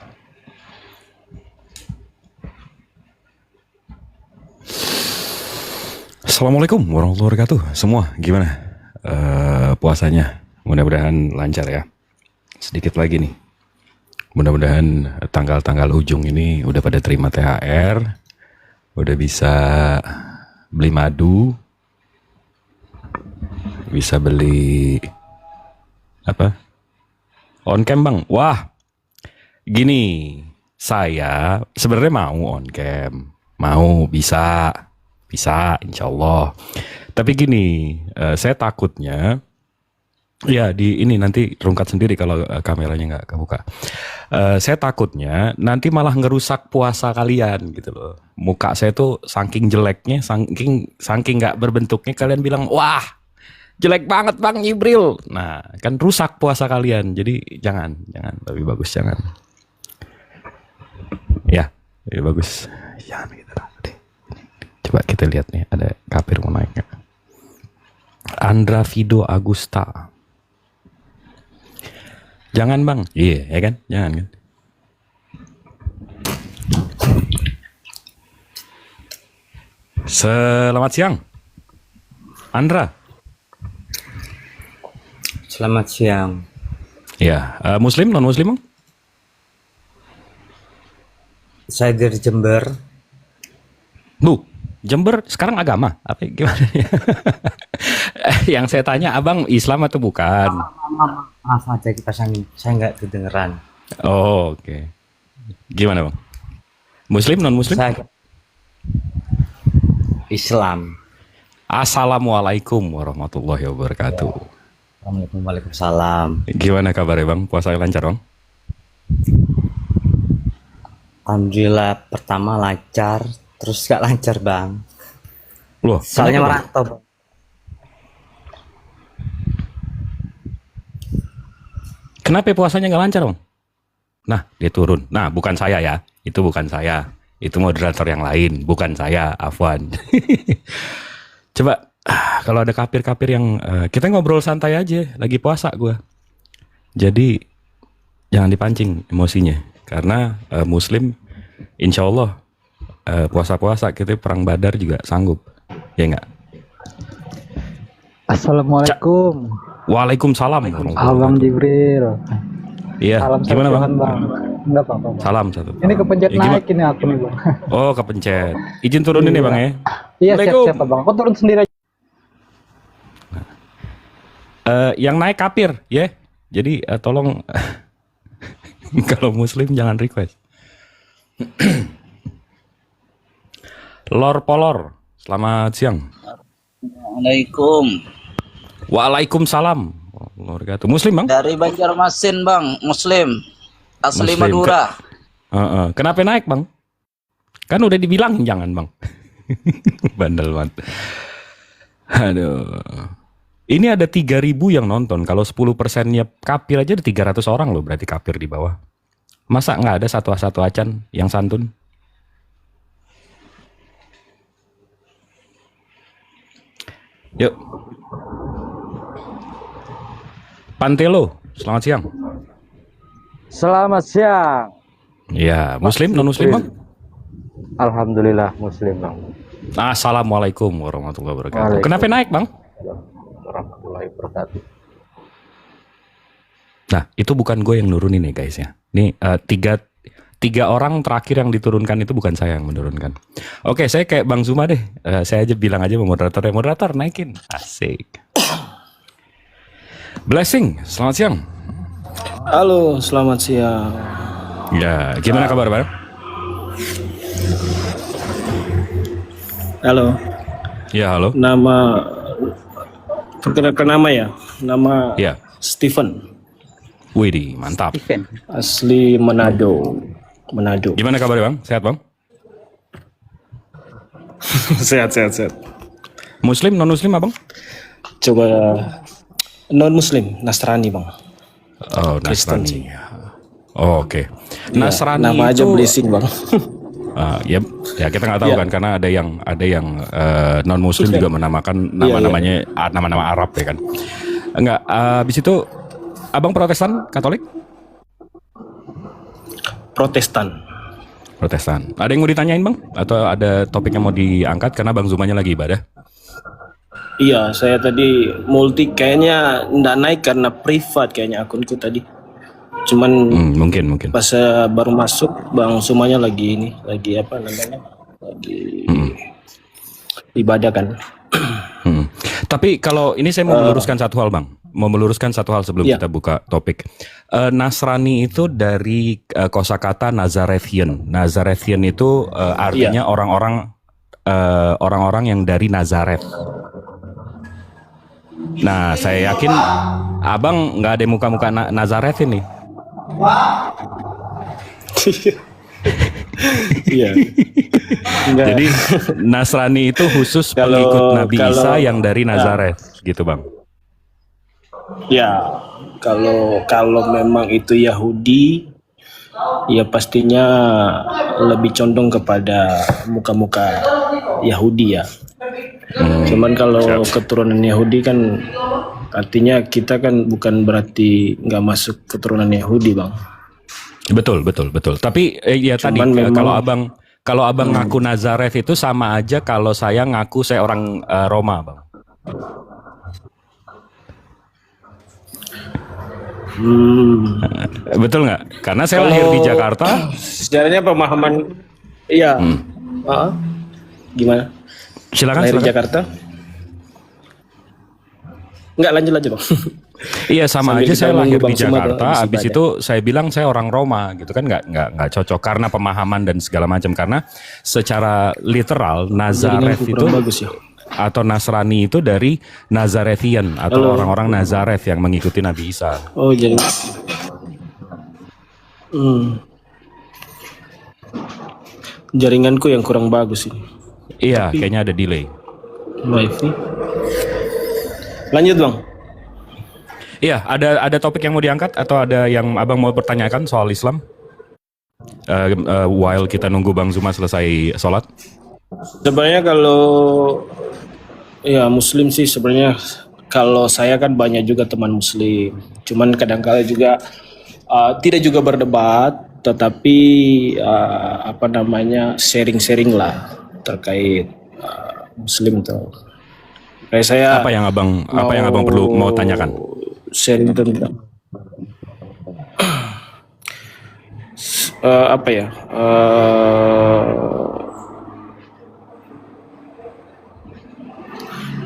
Assalamualaikum warahmatullahi wabarakatuh. Semua gimana puasanya? Mudah-mudahan lancar ya. Sedikit lagi nih. Mudah-mudahan tanggal-tanggal ujung ini udah pada terima THR, udah bisa beli madu, bisa beli apa? On cam Bang. Wah, gini, saya sebenarnya mau on cam, mau bisa insya Allah. Tapi gini, saya takutnya ya di ini nanti terungkap sendiri kalau kameranya nggak kebuka. Saya takutnya nanti malah ngerusak puasa kalian gitu loh. Muka saya tuh saking jeleknya, saking nggak berbentuknya kalian bilang wah jelek banget Bang Jibril. Nah kan rusak puasa kalian. Jadi jangan lebih bagus jangan. Ya lebih bagus jangan gitu lah. Coba kita lihat nih, ada kafir mau naik. Andra Vido Agusta. Jangan Bang. Iya, ya kan? Jangan kan? Selamat siang. Andra. Selamat siang. Ya, Muslim, non-Muslim Bang? Saya dari Jember. Bu, Jember sekarang agama apa gimana ya? Yang saya tanya abang Islam atau bukan? Maaf aja saya nggak kedengeran. Oh, oke. Gimana Bang? Muslim non Muslim? Saya Islam. Assalamualaikum warahmatullahi wabarakatuh. Waalaikumsalam. Gimana kabarnya Bang? Puasa lancar Bang? Alhamdulillah, pertama lancar, terus gak lancar Bang. Loh, soalnya merantau Bang. Kenapa puasanya nggak lancar Bang? Nah, dia turun. Nah, bukan saya ya. Itu bukan saya. Itu moderator yang lain, bukan saya, Afwan. Coba, kalau ada kapir-kapir yang kita ngobrol santai aja, lagi puasa gue. Jadi jangan dipancing emosinya, karena Muslim, insya Allah puasa-puasa kita perang Badar juga sanggup, ya nggak? Assalamualaikum. Waalaikumsalam. Abang Jibril. Iya. Salam Gimana Bang? Enggak apa-apa. Salam satu. Ini kepencet naik ini aku nih Bang. Oh kepencet. Izin turunin ya Bang ya. Iya siap Bang. Aku turun sendiri aja. Yang naik kapir ya. Jadi tolong kalau Muslim jangan request. Lor Polor, selamat siang. Assalamualaikum. Waalaikumsalam. Wabarakatuh. Muslim bang? Dari Banjarmasin bang, Muslim. Asli Muslim. Madura. Kenapa naik bang? Kan udah dibilangin jangan bang. Bandel banget. Aduh. Ini ada 3.000 yang nonton. Kalau 10%-nya kafir aja ada 300 orang loh berarti kafir di bawah. Masa nggak ada satu acan yang santun? Yuk. Pantelo, selamat siang. Selamat siang. Ya, Muslim, non-Muslim bang? Alhamdulillah Muslim bang. Assalamualaikum warahmatullahi wabarakatuh. Kenapa naik bang? Warahmatullahi wabarakatuh. Nah, itu bukan gue yang nurunin nih guys ya. Nih tiga orang terakhir yang diturunkan itu bukan saya yang menurunkan. Oke, saya kayak Bang Zuma deh. Saya aja bilang aja moderatornya, moderator naikin. Asik. Blessing, selamat siang. Halo, selamat siang. Ya, gimana kabar bang? Halo. Ya, halo. Perkenalkan nama ya. Nama ya. Steven. Widih, mantap. Asli Manado. Gimana kabar bang? Sehat bang? Sehat. Muslim, non-Muslim abang? Coba non-Muslim, Nasrani bang. Oh, Nasrani. Oh, oke. Nasrani nama aja blessing bang. Ya kita nggak tahu kan karena ada yang non Muslim juga menamakan nama-nama Arab ya kan. Enggak. Habis itu abang Protestan, Katolik? Protestan. Ada yang mau ditanyain bang? Atau ada topik yang mau diangkat karena Bang Zumanya lagi ibadah? Iya, saya tadi multi kayaknya nggak naik karena privat kayaknya akunku tadi. Cuman mungkin pas baru masuk Bang Zumanya lagi ibadah kan. Tapi kalau ini saya mau meluruskan satu hal bang. Mau meluruskan satu hal sebelum kita buka topik. Nasrani itu dari kosakata Nazarethian. Nazarethian itu artinya orang-orang yang dari Nazaret. Nah, saya yakin abang nggak ada muka-muka Nazaret ini. Iya. Jadi Nasrani itu khusus pengikut Nabi Isa yang dari Nazaret, gitu bang. Ya, kalau memang itu Yahudi, ya pastinya lebih condong kepada muka-muka Yahudi ya. Cuman kalau keturunan Yahudi kan artinya kita kan bukan berarti nggak masuk keturunan Yahudi bang. Betul. Tapi ya tadi kalau abang ngaku Nazaret itu sama aja kalau saya ngaku saya orang Roma bang. Betul nggak? Karena saya lahir di Jakarta. Sejarahnya pemahaman, iya. Gimana? Silakan. Lahir di Jakarta? Enggak, lanjut bang. Iya sama Sambil aja saya lahir di Jakarta. Habis ibadah. itu saya bilang saya orang Roma, gitu kan nggak cocok karena pemahaman dan segala macam. Karena secara literal Nazaret itu bagus ya. Atau Nasrani itu dari Nazarethian atau orang-orang Nazaret yang mengikuti Nabi Isa. Oh jadi. Jaringanku yang kurang bagus ini. Iya, kayaknya ada delay. Wifi. Lanjut bang. Iya, ada topik yang mau diangkat atau ada yang abang mau pertanyakan soal Islam? While kita nunggu Bang Zuma selesai sholat. Sebenarnya kalau ya Muslim sih sebenarnya kalau saya kan banyak juga teman Muslim. Cuman kadang-kala juga tidak juga berdebat, tetapi sharing-sharing lah terkait Muslim tuh. Kayak saya apa yang abang perlu mau tanyakan? Sharing tentang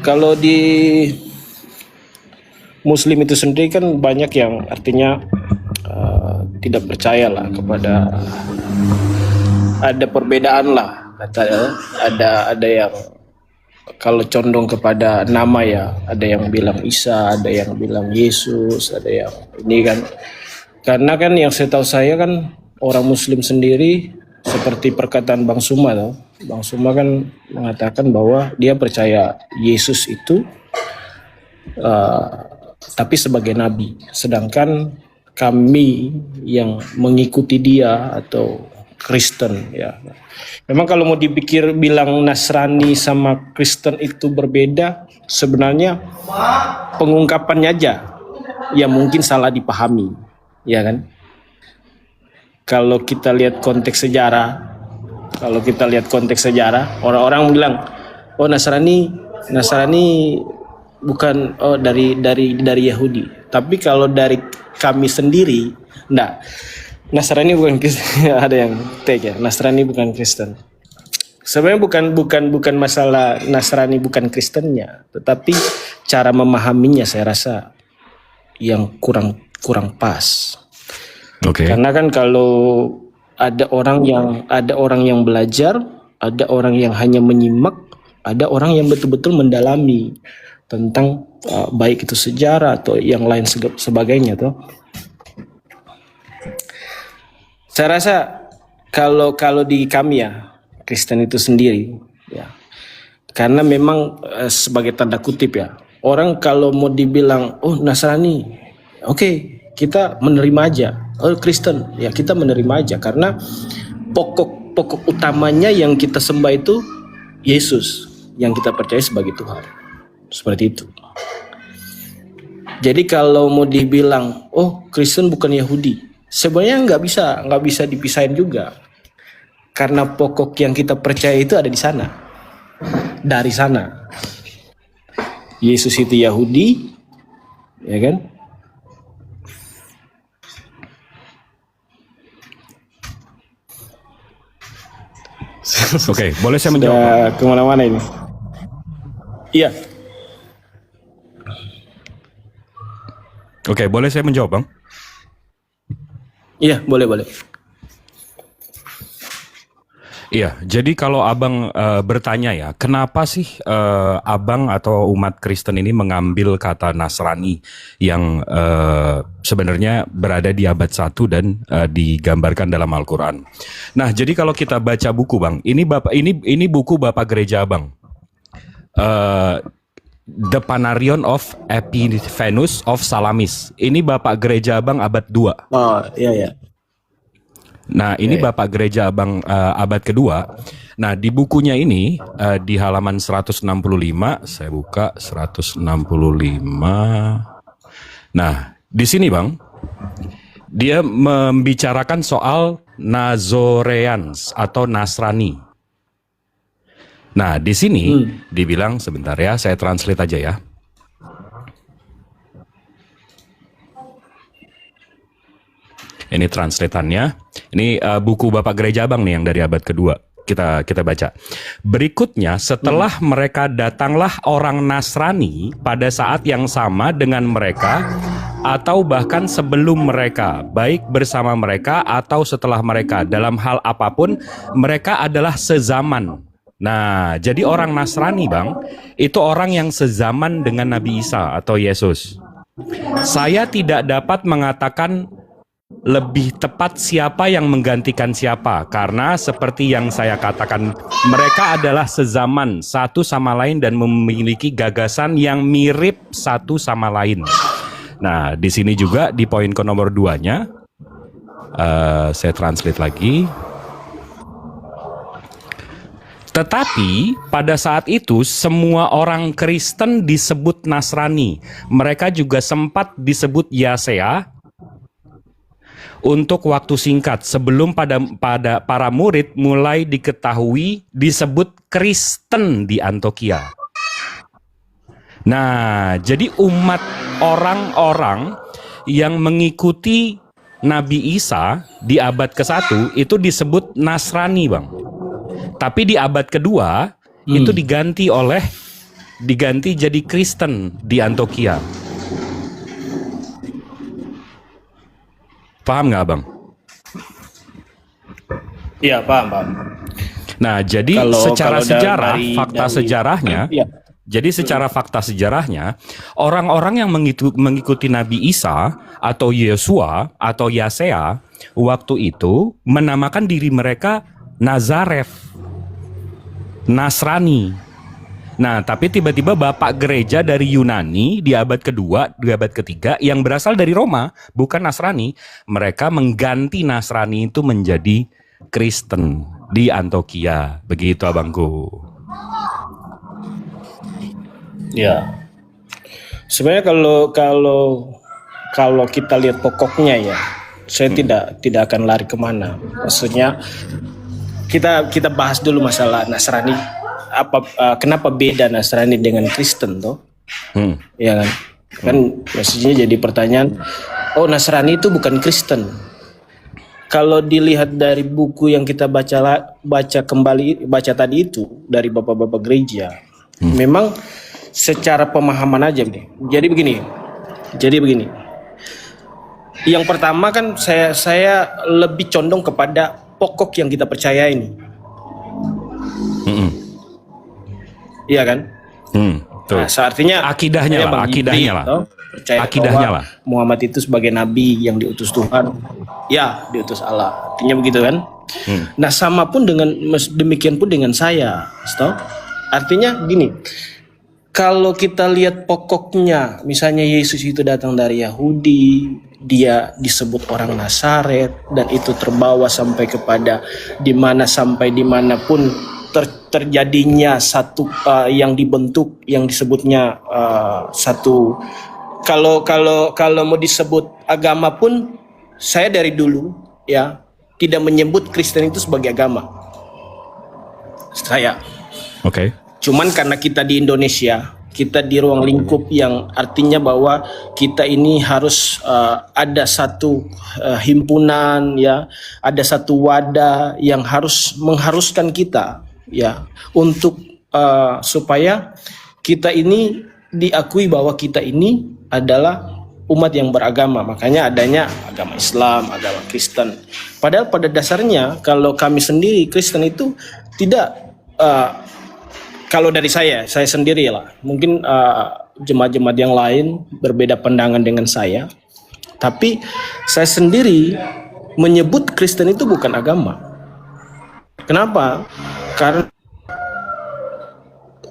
kalau di Muslim itu sendiri kan banyak yang artinya tidak percaya lah kepada ada perbedaan lah, ada yang kalau condong kepada nama ya, ada yang bilang Isa, ada yang bilang Yesus, ada yang ini kan. Karena kan yang saya tahu saya kan orang Muslim sendiri, seperti perkataan Bang Suma tuh. Bang Suma kan mengatakan bahwa dia percaya Yesus itu tapi sebagai nabi. Sedangkan kami yang mengikuti dia atau Kristen ya. Memang kalau mau dipikir bilang Nasrani sama Kristen itu berbeda, sebenarnya pengungkapannya aja yang mungkin salah dipahami, ya kan? Kalau kita lihat konteks sejarah, orang-orang bilang, oh Nasrani bukan dari Yahudi. Tapi kalau dari kami sendiri, enggak. Nasrani bukan Kristen. Ada yang take ya. Nasrani bukan Kristen. Sebenarnya bukan masalah Nasrani bukan Kristennya, tetapi cara memahaminya saya rasa yang kurang pas. Oke. Karena kan kalau ada orang yang belajar, ada orang yang hanya menyimak, ada orang yang betul-betul mendalami tentang baik itu sejarah atau yang lain sebagainya tuh. Saya rasa kalau di kami ya Kristen itu sendiri ya, karena memang sebagai tanda kutip ya, orang kalau mau dibilang oh Nasrani, oke, kita menerima aja. Oh Kristen ya kita menerima aja, karena pokok utamanya yang kita sembah itu Yesus yang kita percaya sebagai Tuhan, seperti itu. Jadi kalau mau dibilang oh Kristen bukan Yahudi, sebenarnya nggak bisa dipisahin juga, karena pokok yang kita percaya itu ada di sana, dari sana. Yesus itu Yahudi, ya kan? Oke, boleh saya menjawab? Kemana-mana ini? Iya. Oke, boleh saya menjawab, Bang? Iya, boleh. Iya, jadi kalau Abang bertanya ya, kenapa sih Abang atau umat Kristen ini mengambil kata Nasrani yang sebenarnya berada di abad 1 dan digambarkan dalam Al-Quran. Nah, jadi kalau kita baca buku Bang, ini buku Bapak Gereja Abang. The Panarion of Epiphanes of Salamis. Ini Bapak Gereja Abang abad 2. Oh, iya. Nah, ini Bapak Gereja Abang abad kedua. Nah, di bukunya ini di halaman 165, saya buka 165. Nah, di sini Bang, dia membicarakan soal Nazoreans atau Nasrani. Nah, di sini dibilang, sebentar ya, saya translate aja ya. Ini translatannya. Ini buku Bapak Gereja Abang nih yang dari abad kedua. Kita baca. Berikutnya, setelah mereka datanglah orang Nasrani pada saat yang sama dengan mereka atau bahkan sebelum mereka, baik bersama mereka atau setelah mereka. Dalam hal apapun, mereka adalah sezaman. Nah, jadi orang Nasrani Bang, itu orang yang sezaman dengan Nabi Isa atau Yesus. Saya tidak dapat mengatakan lebih tepat siapa yang menggantikan siapa, karena seperti yang saya katakan, mereka adalah sezaman satu sama lain dan memiliki gagasan yang mirip satu sama lain. Nah, di sini juga di poin ke nomor 2-nya, saya translate lagi. Tetapi pada saat itu semua orang Kristen disebut Nasrani. Mereka juga sempat disebut Yasea untuk waktu singkat sebelum pada para murid mulai diketahui disebut Kristen di Antioquia. Nah, jadi umat orang-orang yang mengikuti Nabi Isa di abad ke-1 itu disebut Nasrani, Bang. Tapi di abad kedua itu diganti jadi Kristen di Antioquia. Paham nggak, Bang? Iya, paham. Nah, jadi secara sejarah, fakta sejarahnya, ya. jadi secara fakta sejarahnya, orang-orang yang mengikuti Nabi Isa atau Yesua atau Yasea waktu itu menamakan diri mereka Nazareth, Nasrani. Nah, tapi tiba-tiba bapak gereja dari Yunani di abad kedua, di abad ketiga yang berasal dari Roma, bukan Nasrani, mereka mengganti Nasrani itu menjadi Kristen di Antioquia. Begitu abangku. Ya. Sebenarnya kalau kita lihat pokoknya ya, saya tidak akan lari kemana. Maksudnya kita bahas dulu masalah Nasrani. Kenapa beda Nasrani dengan Kristen toh? Ya kan? Kan maksudnya jadi pertanyaan, oh Nasrani itu bukan Kristen. Kalau dilihat dari buku yang kita baca tadi itu dari bapak-bapak gereja, memang secara pemahaman aja nih. Jadi begini. Yang pertama kan saya lebih condong kepada pokok yang kita percaya ini. Iya kan? Nah, artinya akidahnya lah, percaya bahwa Muhammad itu sebagai nabi yang diutus Tuhan, ya diutus Allah. Artinya begitu kan? Nah, demikian pun dengan saya, artinya gini. Kalau kita lihat pokoknya, misalnya Yesus itu datang dari Yahudi, dia disebut orang Nazaret, dan itu terbawa sampai kepada dimanapun terjadinya satu yang dibentuk yang disebutnya satu. Kalau mau disebut agama pun, saya dari dulu ya tidak menyebut Kristen itu sebagai agama. Saya. Oke. Cuman karena kita di Indonesia, kita di ruang lingkup yang artinya bahwa kita ini harus ada satu himpunan ya, ada satu wadah yang mengharuskan kita ya untuk supaya kita ini diakui bahwa kita ini adalah umat yang beragama. Makanya adanya agama Islam, agama Kristen. Padahal pada dasarnya kalau kami sendiri Kristen itu tidak kalau dari saya sendiri lah, mungkin jemaat-jemaat yang lain berbeda pandangan dengan saya, tapi saya sendiri menyebut Kristen itu bukan agama. Kenapa? Karena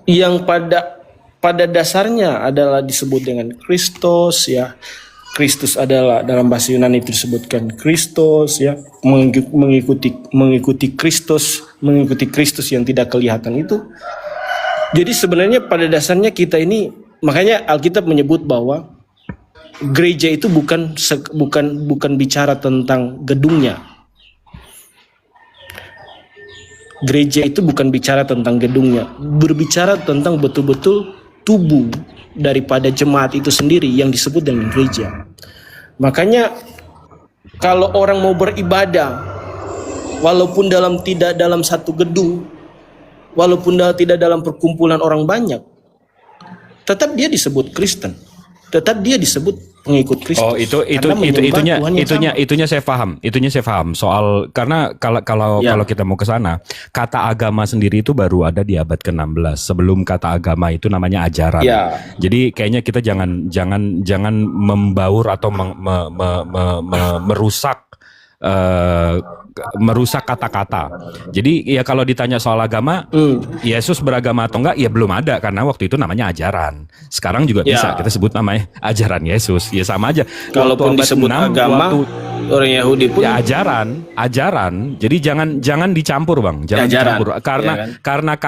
yang pada dasarnya adalah disebut dengan Kristus ya. Kristus adalah dalam bahasa Yunani itu disebutkan Kristus ya, mengikuti Kristus yang tidak kelihatan itu. Jadi sebenarnya pada dasarnya kita ini, makanya Alkitab menyebut bahwa gereja itu bukan bicara tentang gedungnya. Gereja itu bukan bicara tentang gedungnya, berbicara tentang betul-betul tubuh daripada jemaat itu sendiri yang disebut dengan gereja. Makanya kalau orang mau beribadah, walaupun tidak dalam satu gedung, walaupun tidak dalam perkumpulan orang banyak, tetap dia disebut Kristen, tetap dia disebut pengikut Kristus. Oh, itunya saya paham. Soal karena kalau kita mau ke sana, kata agama sendiri itu baru ada di abad ke-16. Sebelum kata agama itu namanya ajaran. Ya. Jadi kayaknya kita jangan membaur atau merusak kata-kata. Jadi ya kalau ditanya soal agama, Yesus beragama atau enggak, ya belum ada karena waktu itu namanya ajaran. Sekarang juga bisa kita sebut namanya ajaran Yesus. Ya sama aja. Kalaupun disebut agama, orang Yahudi pun ya ajaran. Jadi jangan dicampur, Bang. Jangan dicampur. Karena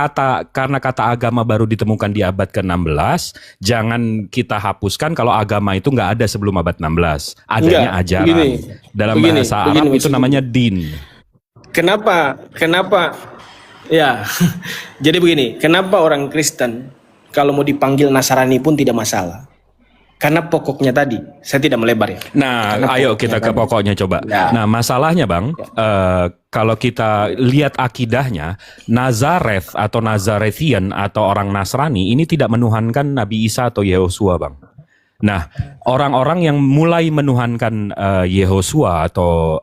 kata agama baru ditemukan di abad ke-16, jangan kita hapuskan kalau agama itu enggak ada sebelum abad 16. Adanya ajaran. Dalam bahasa Arab itu namanya din. Kenapa? Ya, jadi begini. Kenapa orang Kristen kalau mau dipanggil Nasrani pun tidak masalah? Karena pokoknya tadi. Saya tidak melebar ya. Nah, ayo kita ke pokoknya coba. Ya. Nah, masalahnya Bang, kalau kita lihat akidahnya, Nazareth atau Nazarethian atau orang Nasrani ini tidak menuhankan Nabi Isa atau Yehosua, Bang. Nah, orang-orang yang mulai menuhankan Yehosua atau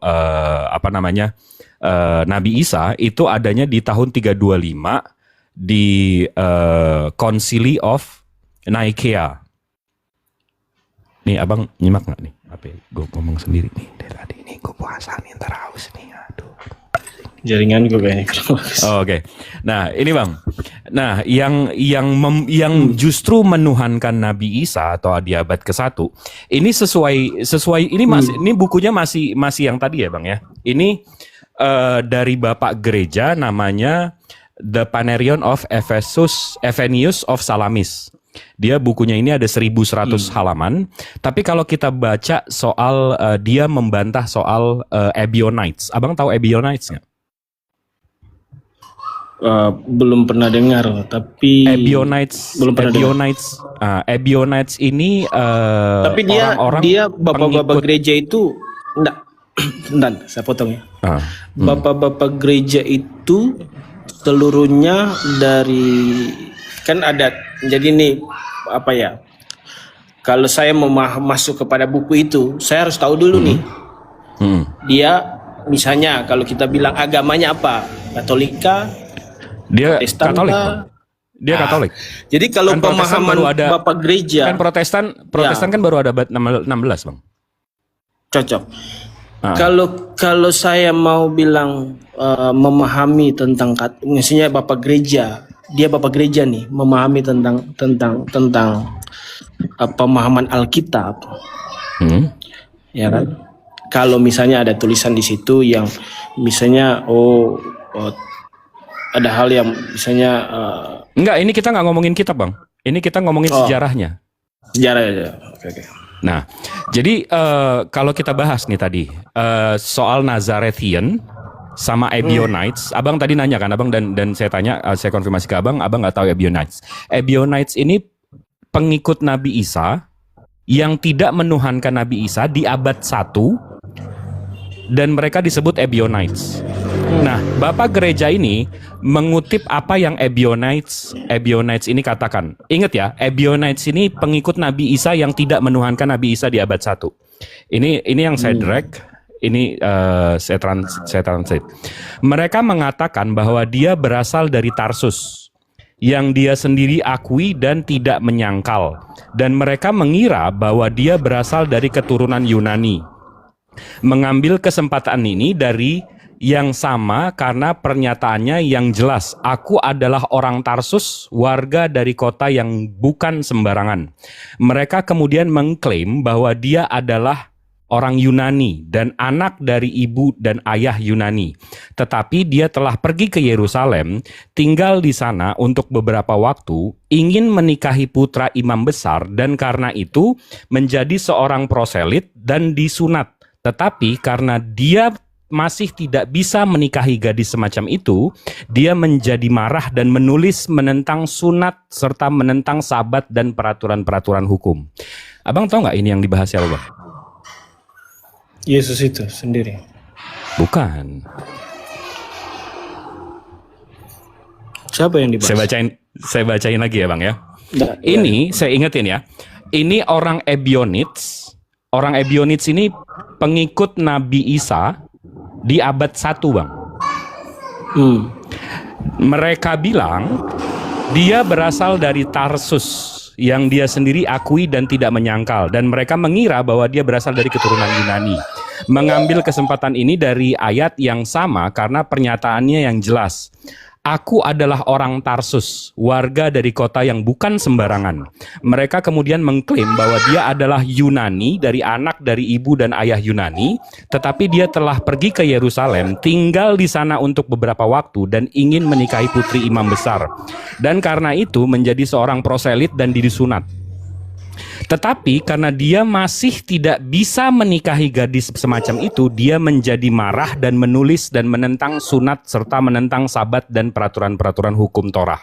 Nabi Isa itu adanya di tahun 325 di Concili of Nicaea. Nih abang nyimak nggak nih? Apa gue ngomong sendiri nih dari tadi ini gue puasa nih ntar haus nih. Aduh. Jaringan gue kayaknya. Oke. Nah ini bang. Nah yang justru menuhankan Nabi Isa atau di abad ke-1 ini sesuai ini ini bukunya masih yang tadi ya bang ya. Ini dari bapak gereja namanya The Panarion of Ephenius of Salamis. Dia bukunya ini ada 1100 halaman. Tapi kalau kita baca soal dia membantah soal Ebionites. Abang tahu Ebionites nggak? Belum pernah dengar, tapi Ebionites belum pernah Ebionites ini tapi dia bapak-bapak gereja itu enggak, saya potong ya. Bapak-bapak gereja itu seluruhnya dari kan ada, jadi nih apa ya, kalau saya mau masuk kepada buku itu saya harus tahu dulu nih dia misalnya kalau kita bilang agamanya apa, Katolika, dia Protestan, Katolik dia Katolik. Jadi kalau kan pemahaman bapak gereja kan Protestan kan baru ada abad 16 bang. Cocok. Kalau saya mau bilang memahami tentang misalnya bapak gereja, dia bapak gereja nih memahami tentang pemahaman Alkitab, ya kan? Kalau misalnya ada tulisan di situ yang misalnya ada hal yang misalnya enggak, ini kita nggak ngomongin kitab bang, ini kita ngomongin sejarahnya. Sejarah ya, oke. Nah, jadi kalau kita bahas nih tadi soal Nazarethian sama Ebionites, abang tadi nanya kan, abang dan saya tanya, saya konfirmasi ke abang nggak tahu Ebionites. Ebionites ini pengikut Nabi Isa yang tidak menuhankan Nabi Isa di abad 1 dan mereka disebut Ebionites. Nah, Bapak gereja ini mengutip apa yang Ebionites ini katakan. Ingat ya, Ebionites ini pengikut Nabi Isa yang tidak menuhankan Nabi Isa di abad 1. Ini yang saya drag. Ini saya translate. Mereka mengatakan bahwa dia berasal dari Tarsus, yang dia sendiri akui dan tidak menyangkal. Dan mereka mengira bahwa dia berasal dari keturunan Yunani. Mengambil kesempatan ini dari yang sama karena pernyataannya yang jelas. Aku adalah orang Tarsus, warga dari kota yang bukan sembarangan. Mereka kemudian mengklaim bahwa dia adalah orang Yunani dan anak dari ibu dan ayah Yunani. Tetapi dia telah pergi ke Yerusalem, tinggal di sana untuk beberapa waktu, ingin menikahi putra imam besar, dan karena itu menjadi seorang proselit dan disunat. Tetapi karena dia masih tidak bisa menikahi gadis semacam itu, dia menjadi marah dan menulis menentang sunat serta menentang sabat dan peraturan-peraturan hukum. Abang tahu nggak ini yang dibahas siapa, Bang? Yesus itu sendiri. Bukan. Siapa yang dibahas? Saya bacain lagi ya Bang ya. Ini saya ingetin ya. Ini orang Ebionites. Orang Ebionites ini pengikut Nabi Isa di abad 1 Bang. Mereka bilang dia berasal dari Tarsus, yang dia sendiri akui dan tidak menyangkal, dan mereka mengira bahwa dia berasal dari keturunan Yunani. Mengambil kesempatan ini dari ayat yang sama karena pernyataannya yang jelas. Aku adalah orang Tarsus, warga dari kota yang bukan sembarangan. Mereka kemudian mengklaim bahwa dia adalah Yunani, dari anak dari ibu dan ayah Yunani, tetapi dia telah pergi ke Yerusalem, tinggal di sana untuk beberapa waktu dan ingin menikahi putri imam besar. Dan karena itu menjadi seorang proselit dan disunat. Tetapi karena dia masih tidak bisa menikahi gadis semacam itu, dia menjadi marah dan menulis dan menentang sunat serta menentang sabat dan peraturan-peraturan hukum Torah.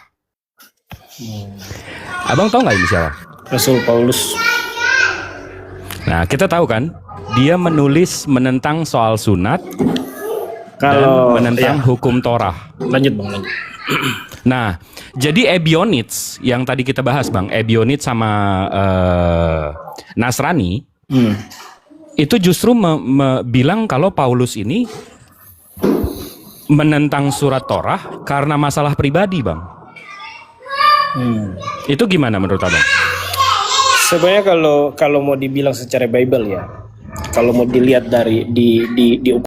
Abang tahu nggak ini siapa? Rasul Paulus. Nah, kita tahu kan, dia menulis menentang soal sunat dan menentang hukum Torah. Lanjut Bang, lanjut. Nah, jadi Ebionites yang tadi kita bahas Bang, Ebionites sama Nasrani, itu justru bilang kalau Paulus ini menentang surat Torah karena masalah pribadi, Bang. Itu gimana menurut Abang? Sebenarnya kalau mau dibilang secara Bible ya, kalau mau dilihat dari di